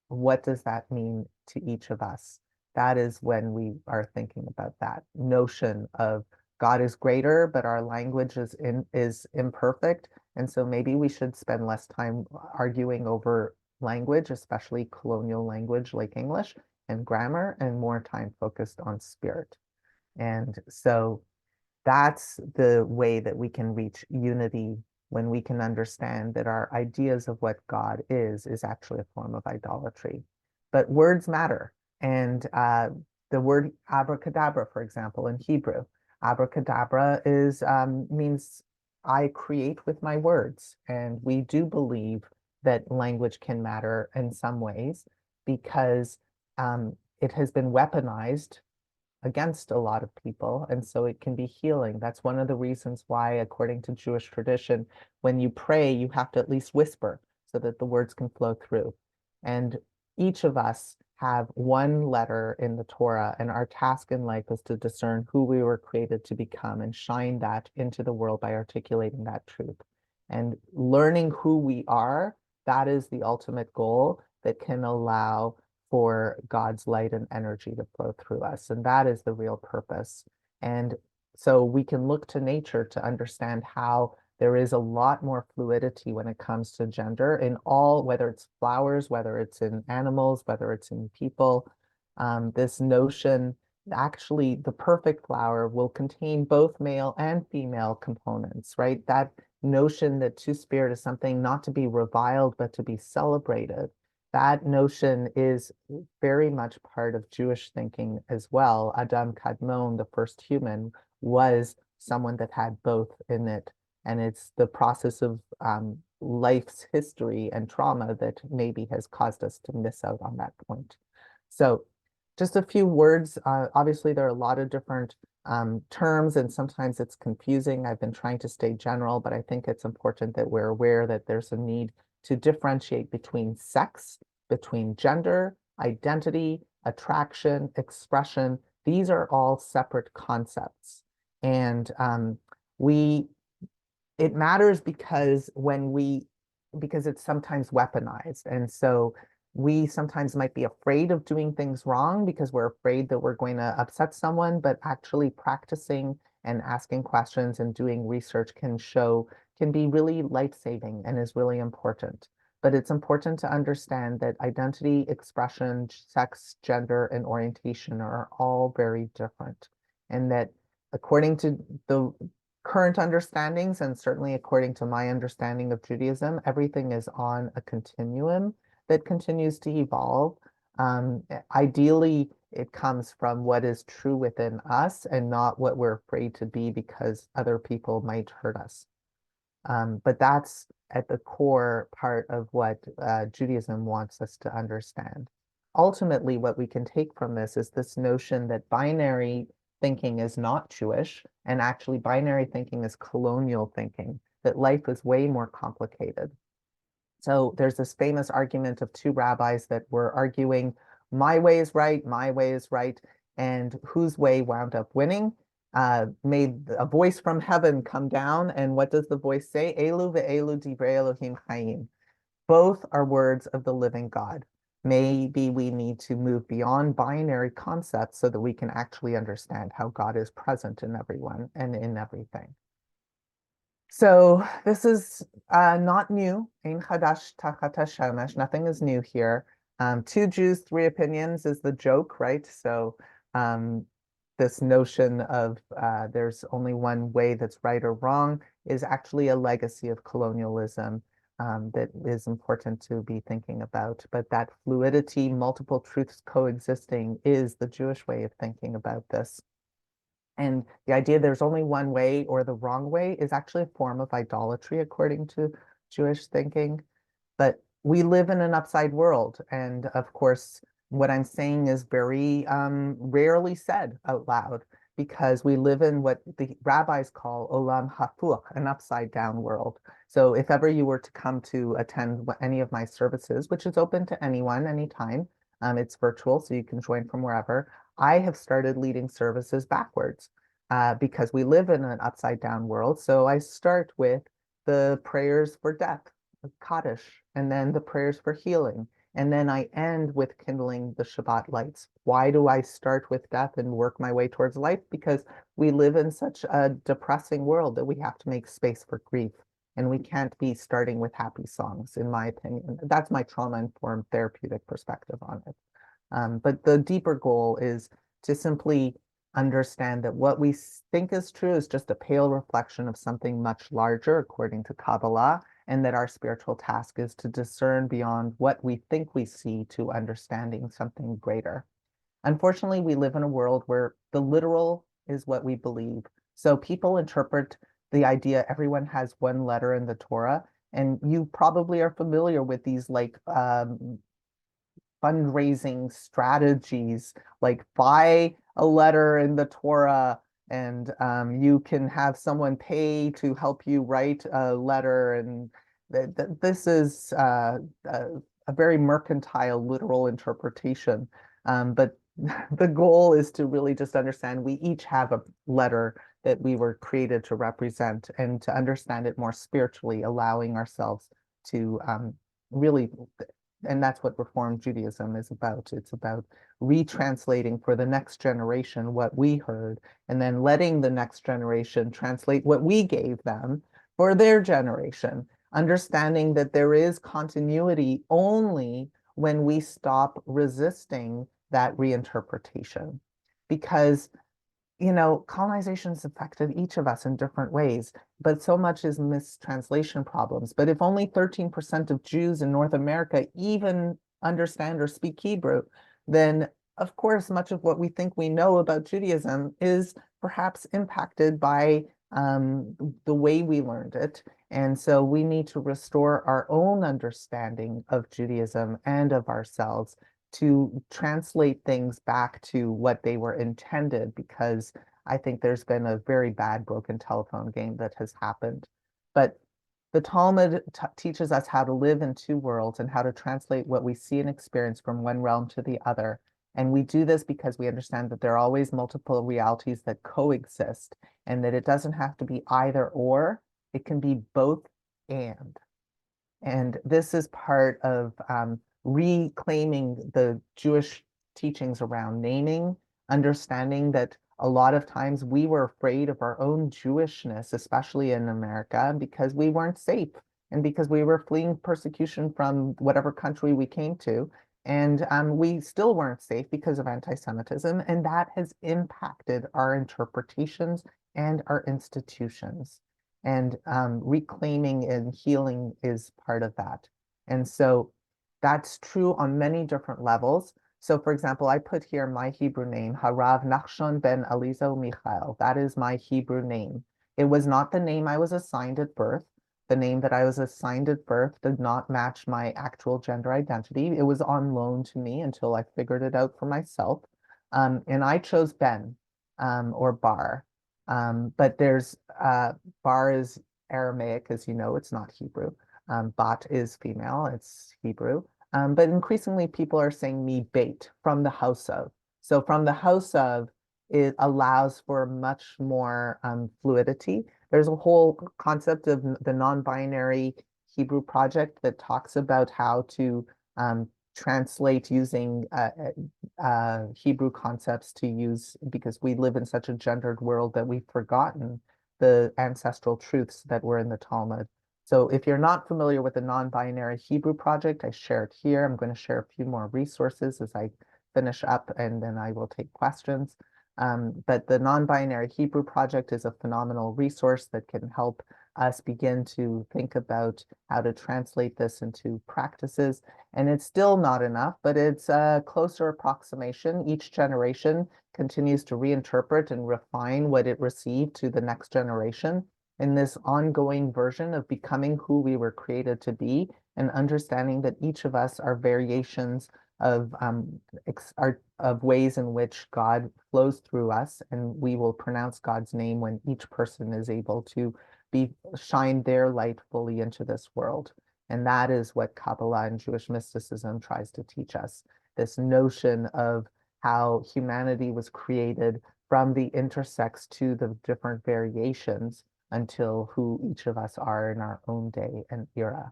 what does that mean to each of us? That is when we are thinking about that notion of God is greater, but our language is imperfect. And so maybe we should spend less time arguing over language, especially colonial language like English and grammar, and more time focused on spirit. And so that's the way that we can reach unity when we can understand that our ideas of what God is actually a form of idolatry. But words matter. And the word abracadabra, for example, in Hebrew, abracadabra means I create with my words. And we do believe that language can matter in some ways because it has been weaponized against a lot of people, and so it can be healing. That's one of the reasons why, according to Jewish tradition, when you pray, you have to at least whisper so that the words can flow through. And each of us have one letter in the Torah, and our task in life is to discern who we were created to become and shine that into the world by articulating that truth. And learning who we are, that is the ultimate goal that can allow for God's light and energy to flow through us. And that is the real purpose. And so we can look to nature to understand how there is a lot more fluidity when it comes to gender in all, whether it's flowers, whether it's in animals, whether it's in people. This notion, actually, the perfect flower will contain both male and female components, right? That notion that two-spirit is something not to be reviled, but to be celebrated. That notion is very much part of Jewish thinking as well. Adam Kadmon, the first human, was someone that had both in it. And it's the process of life's history and trauma that maybe has caused us to miss out on that point. So just a few words. Obviously, there are a lot of different terms, and sometimes it's confusing. I've been trying to stay general, but I think it's important that we're aware that there's a need to differentiate between sex, between gender, identity, attraction, expression. These are all separate concepts. And it matters because because it's sometimes weaponized. And so we sometimes might be afraid of doing things wrong because we're afraid that we're going to upset someone, but actually practicing and asking questions and doing research can be really life-saving and is really important. But it's important to understand that identity, expression, sex, gender, and orientation are all very different. And that according to the current understandings, and certainly according to my understanding of Judaism, everything is on a continuum that continues to evolve. Ideally, It comes from what is true within us and not what we're afraid to be because other people might hurt us. But that's at the core part of what Judaism wants us to understand. Ultimately, what we can take from this is this notion that binary thinking is not Jewish, and actually binary thinking is colonial thinking, that life is way more complicated. So there's this famous argument of two rabbis that were arguing, my way is right, my way is right, and whose way wound up winning? Made a voice from heaven come down, and what does the voice say? Elu ve'elu divrei Elohim chayim. Both are words of the living God. Maybe we need to move beyond binary concepts so that we can actually understand how God is present in everyone and in everything. So this is not new. Ein chadash tachat hashemesh. Nothing is new here. Two Jews, three opinions is the joke, right? So this notion of there's only one way that's right or wrong is actually a legacy of colonialism that is important to be thinking about. But that fluidity, multiple truths coexisting is the Jewish way of thinking about this. And the idea there's only one way or the wrong way is actually a form of idolatry, according to Jewish thinking. But we live in an upside world. And of course, what I'm saying is very rarely said out loud because we live in what the rabbis call olam hafuch, an upside down world. So if ever you were to come to attend any of my services, which is open to anyone, anytime, it's virtual, so you can join from wherever. I have started leading services backwards because we live in an upside down world. So I start with the prayers for death, Kaddish, and then the prayers for healing. And then I end with kindling the Shabbat lights. Why do I start with death and work my way towards life? Because we live in such a depressing world that we have to make space for grief. And we can't be starting with happy songs, in my opinion. That's my trauma-informed therapeutic perspective on it. But the deeper goal is to simply understand that what we think is true is just a pale reflection of something much larger, according to Kabbalah, and that our spiritual task is to discern beyond what we think we see to understanding something greater. Unfortunately, we live in a world where the literal is what we believe. So people interpret the idea everyone has one letter in the Torah, and you probably are familiar with these like fundraising strategies, like buy a letter in the Torah and you can have someone pay to help you write a letter. And this is a very mercantile, literal interpretation. But the goal is to really just understand we each have a letter that we were created to represent and to understand it more spiritually, allowing ourselves to really, and that's what Reformed Judaism is about. It's about retranslating for the next generation what we heard, and then letting the next generation translate what we gave them for their generation, understanding that there is continuity only when we stop resisting that reinterpretation. Because colonization has affected each of us in different ways, but so much is mistranslation problems. But if only 13% of Jews in North America even understand or speak Hebrew, then of course, much of what we think we know about Judaism is perhaps impacted by the way we learned it. And so we need to restore our own understanding of Judaism and of ourselves to translate things back to what they were intended, because I think there's been a very bad broken telephone game that has happened. But the Talmud teaches us how to live in two worlds and how to translate what we see and experience from one realm to the other. And we do this because we understand that there are always multiple realities that coexist and that it doesn't have to be either or, it can be both and. And this is part of reclaiming the Jewish teachings around naming, understanding that a lot of times we were afraid of our own Jewishness, especially in America, because we weren't safe and because we were fleeing persecution from whatever country we came to. And we still weren't safe because of anti-Semitism, and that has impacted our interpretations and our institutions. And reclaiming and healing is part of that. And so that's true on many different levels. So for example, I put here my Hebrew name, Harav Nachshon ben Alizo Michael. That is my Hebrew name. It was not the name I was assigned at birth. The name that I was assigned at birth did not match my actual gender identity. It was on loan to me until I figured it out for myself. And I chose Ben or Bar. But there's Bar is Aramaic, as you know, it's not Hebrew. Bat is female, it's Hebrew. But increasingly people are saying me bait from the house of. So from the house of, it allows for much more fluidity. There's a whole concept of the non-binary Hebrew project that talks about how to translate using Hebrew concepts to use, because we live in such a gendered world that we've forgotten the ancestral truths that were in the Talmud. So if you're not familiar with the non-binary Hebrew project, I share it here. I'm going to share a few more resources as I finish up, and then I will take questions. But the non-binary Hebrew project is a phenomenal resource that can help us begin to think about how to translate this into practices. And it's still not enough, but it's a closer approximation. Each generation continues to reinterpret and refine what it received to the next generation in this ongoing version of becoming who we were created to be, and understanding that each of us are variations of ways in which God flows through us, and we will pronounce God's name when each person is able to shine their light fully into this world. And that is what Kabbalah and Jewish mysticism tries to teach us, this notion of how humanity was created from the intersex to the different variations until who each of us are in our own day and era.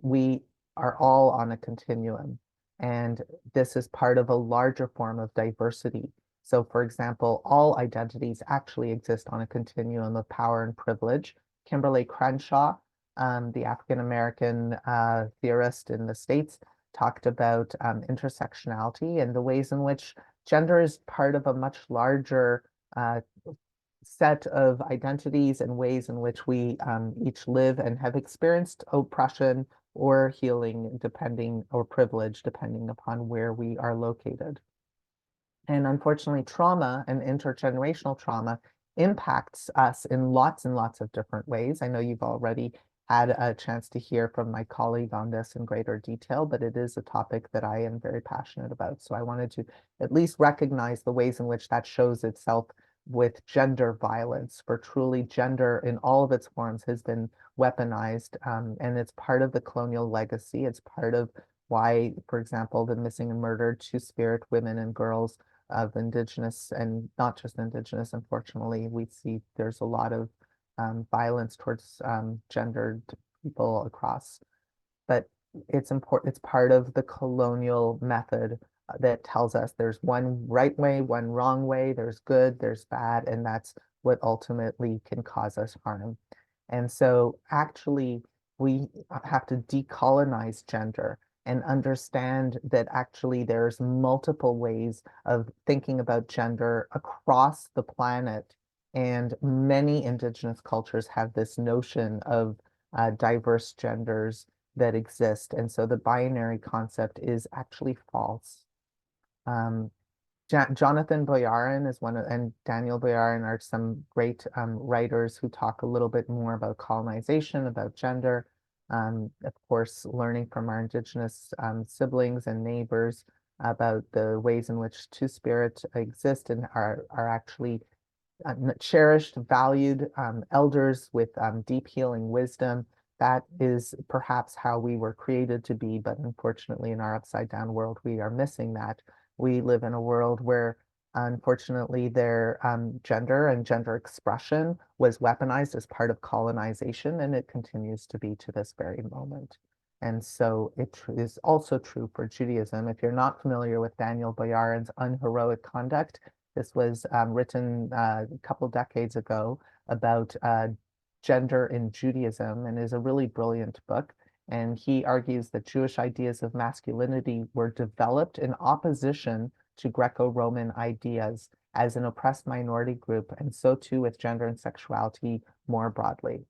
We are all on a continuum, and this is part of a larger form of diversity. So for example, all identities actually exist on a continuum of power and privilege. Kimberly Crenshaw, the African-American theorist in the States, talked about intersectionality and the ways in which gender is part of a much larger set of identities and ways in which we each live and have experienced oppression or healing, depending, or privilege, depending upon where we are located. And unfortunately, trauma and intergenerational trauma impacts us in lots and lots of different ways. I know you've already had a chance to hear from my colleague on this in greater detail, but it is a topic that I am very passionate about. So I wanted to at least recognize the ways in which that shows itself with gender violence, for truly gender in all of its forms has been weaponized, and it's part of the colonial legacy. It's part of why, for example, the missing and murdered Two-Spirit women and girls of Indigenous, and not just Indigenous, unfortunately, we see there's a lot of violence towards gendered people across. But it's important, it's part of the colonial method that tells us there's one right way, one wrong way, there's good, there's bad, and that's what ultimately can cause us harm. And so actually, we have to decolonize gender and understand that actually there's multiple ways of thinking about gender across the planet. And many Indigenous cultures have this notion of diverse genders that exist. And so the binary concept is actually false. Jonathan Boyarin is one of, and Daniel Boyarin are some great writers who talk a little bit more about colonization, about gender. Of course, learning from our Indigenous siblings and neighbors about the ways in which Two-Spirit exist and are actually cherished, valued elders with deep healing wisdom. That is perhaps how we were created to be, but unfortunately in our upside down world, we are missing that. We live in a world where unfortunately their gender and gender expression was weaponized as part of colonization, and it continues to be to this very moment. And so it is also true for Judaism. If you're not familiar with Daniel Boyarin's Unheroic Conduct, this was written a couple decades ago about gender in Judaism, and is a really brilliant book. And he argues that Jewish ideas of masculinity were developed in opposition to Greco-Roman ideas as an oppressed minority group, and so too with gender and sexuality more broadly.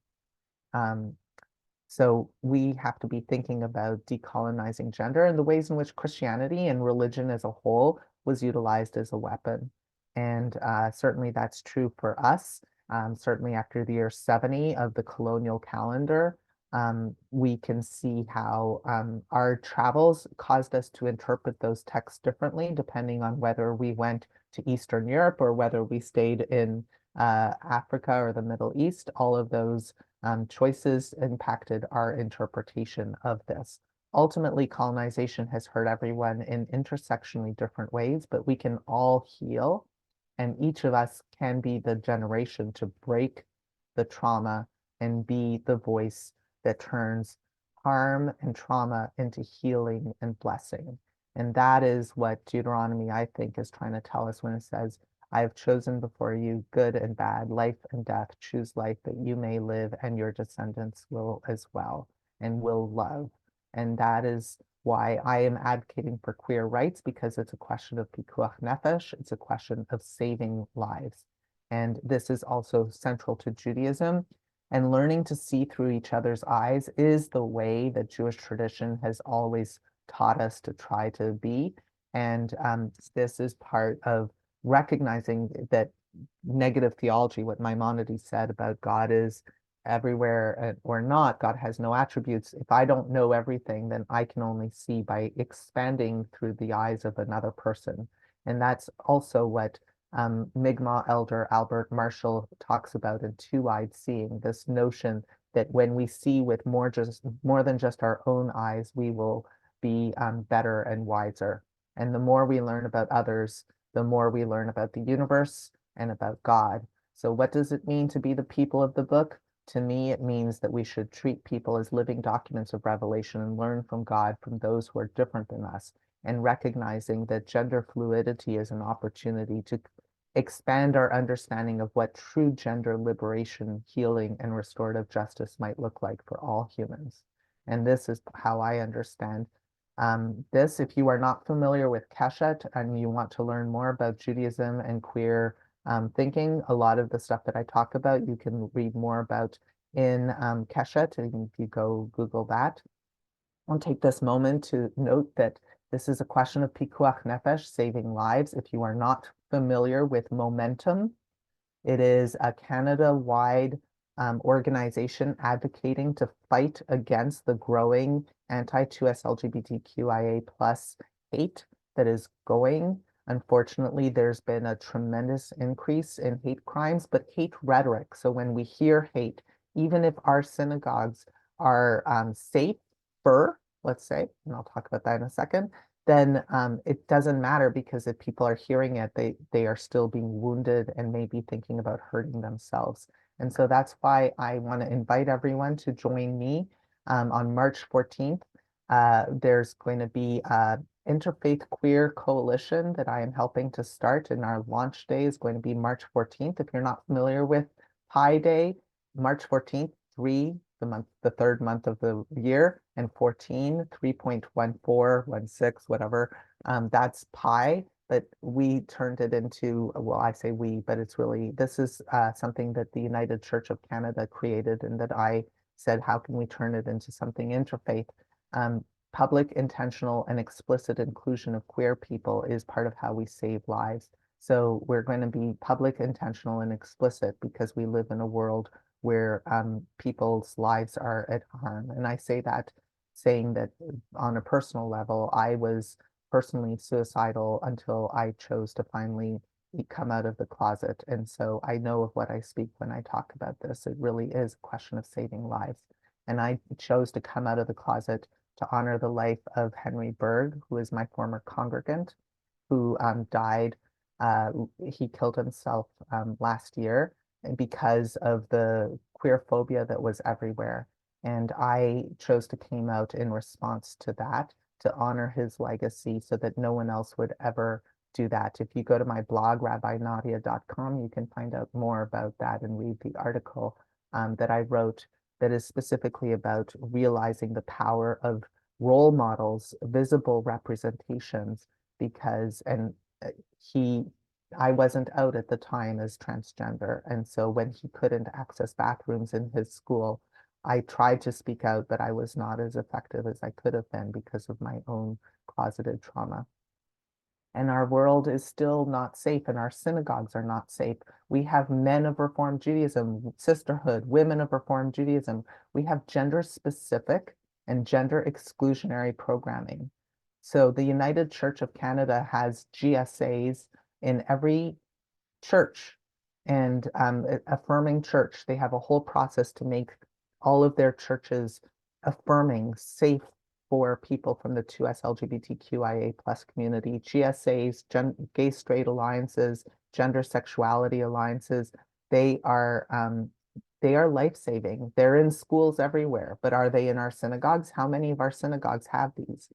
So we have to be thinking about decolonizing gender and the ways in which Christianity and religion as a whole was utilized as a weapon. And certainly that's true for us. Certainly after the year 70 of the colonial calendar, we can see how our travels caused us to interpret those texts differently, depending on whether we went to Eastern Europe or whether we stayed in Africa or the Middle East. All of those choices impacted our interpretation of this. Ultimately, colonization has hurt everyone in intersectionally different ways, but we can all heal, and each of us can be the generation to break the trauma and be the voice that turns harm and trauma into healing and blessing. And that is what Deuteronomy, I think, is trying to tell us when it says, I have chosen before you good and bad, life and death. Choose life that you may live, and your descendants will as well, and will love. And that is why I am advocating for queer rights, because it's a question of pikuach nefesh. It's a question of saving lives. And this is also central to Judaism. And learning to see through each other's eyes is the way that Jewish tradition has always taught us to try to be. And this is part of recognizing that negative theology, what Maimonides said about God is everywhere or not, God has no attributes. If I don't know everything, then I can only see by expanding through the eyes of another person. And that's also what Mi'kmaq elder Albert Marshall talks about in two-eyed seeing, this notion that when we see with more than just our own eyes, we will be better and wiser. And the more we learn about others, the more we learn about the universe and about God. So what does it mean to be the people of the book? To me, it means that we should treat people as living documents of revelation and learn from God from those who are different than us, and recognizing that gender fluidity is an opportunity to expand our understanding of what true gender liberation, healing, and restorative justice might look like for all humans. And this is how I understand this. If you are not familiar with Keshet and you want to learn more about Judaism and queer thinking, a lot of the stuff that I talk about, you can read more about in Keshet, and if you go Google that. I'll take this moment to note that this is a question of pikuach nefesh, saving lives. If you are not familiar with Momentum, it is a Canada-wide organization advocating to fight against the growing anti-2S LGBTQIA plus hate that is going. Unfortunately, there's been a tremendous increase in hate crimes, but hate rhetoric. So when we hear hate, even if our synagogues are safer, let's say, and I'll talk about that in a second, then it doesn't matter, because if people are hearing it, they are still being wounded and maybe thinking about hurting themselves. And so that's why I want to invite everyone to join me on March 14th. There's going to be an Interfaith Queer Coalition that I am helping to start, and our launch day is going to be March 14th. If you're not familiar with Pi Day, March 14th, the third month of the year, and 14, 3.1416, whatever. That's pi, but we turned it into, well, I say we, but it's really, this is something that the United Church of Canada created, and that I said, how can we turn it into something interfaith? Public, intentional, and explicit inclusion of queer people is part of how we save lives. So we're going to be public, intentional, and explicit, because we live in a world where people's lives are at harm. And I say that saying that on a personal level, I was personally suicidal until I chose to finally come out of the closet. And so I know of what I speak when I talk about this. It really is a question of saving lives. And I chose to come out of the closet to honor the life of Henry Berg, who is my former congregant, who died. He killed himself last year because of the queer phobia that was everywhere. And I chose to came out in response to that, to honor his legacy so that no one else would ever do that. If you go to my blog, rabbinadia.com, you can find out more about that and read the article that I wrote that is specifically about realizing the power of role models, visible representations, because, and he, I wasn't out at the time as transgender. And so when he couldn't access bathrooms in his school, I tried to speak out, but I was not as effective as I could have been because of my own closeted trauma. And our world is still not safe, and our synagogues are not safe. We have men of Reform Judaism, sisterhood, women of Reform Judaism. We have gender specific and gender exclusionary programming. So the United Church of Canada has GSAs in every church, and affirming church. They have a whole process to make all of their churches affirming, safe for people from the 2S LGBTQIA plus community, GSAs, gay straight alliances, gender sexuality alliances. They are life-saving. They're in schools everywhere, but are they in our synagogues? How many of our synagogues have these?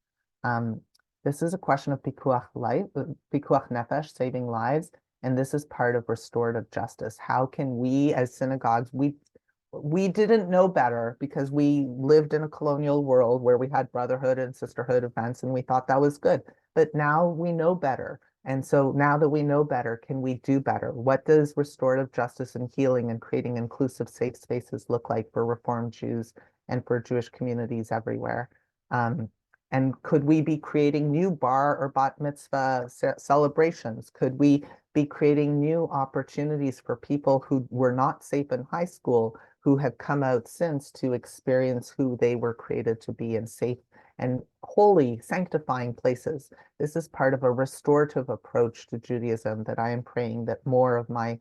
This is a question of pikuach nefesh, saving lives, and this is part of restorative justice. How can we as synagogues, we didn't know better because we lived in a colonial world where we had brotherhood and sisterhood events and we thought that was good. But now we know better. And so now that we know better, can we do better? What does restorative justice and healing and creating inclusive safe spaces look like for Reformed Jews and for Jewish communities everywhere? And could we be creating new bar or bat mitzvah celebrations? Could we be creating new opportunities for people who were not safe in high school, who have come out since to experience who they were created to be in safe and holy, sanctifying places? This is part of a restorative approach to Judaism that I am praying that more of my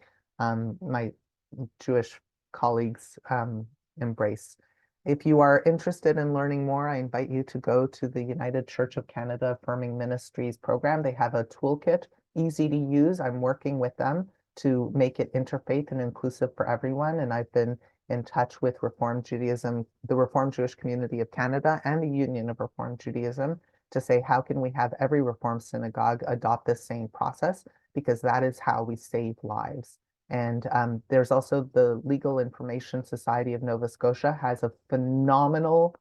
Jewish colleagues embrace. If you are interested in learning more, I invite you to go to the United Church of Canada Affirming Ministries program. They have a toolkit, easy to use. I'm working with them to make it interfaith and inclusive for everyone. And I've been in touch with Reformed Judaism, the Reformed Jewish Community of Canada, and the Union of Reformed Judaism to say, how can we have every Reformed synagogue adopt this same process? Because that is how we save lives. And there's also the Legal Information Society of Nova Scotia has a phenomenal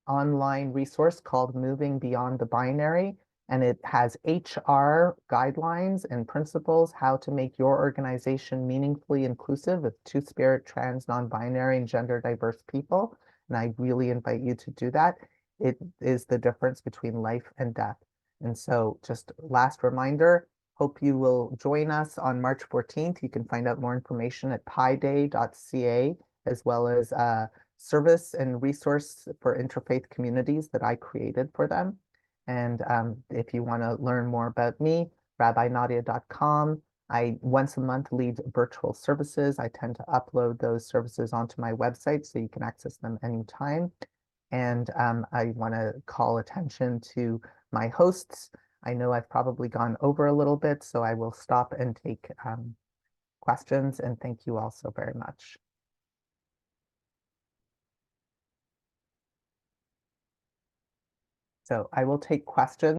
online resource called Moving Beyond the Binary. And it has HR guidelines and principles, how to make your organization meaningfully inclusive of two-spirit, trans, non-binary, and gender diverse people. And I really invite you to do that. It is the difference between life and death. And so just last reminder, hope you will join us on March 14th. You can find out more information at piday.ca, as well as service and resource for interfaith communities that I created for them. And if you want to learn more about me, rabbinadia.com. I once a month lead virtual services. I tend to upload those services onto my website so you can access them anytime. And I want to call attention to my hosts. I know I've probably gone over a little bit, so I will stop and take questions. And thank you all so very much. So I will take questions.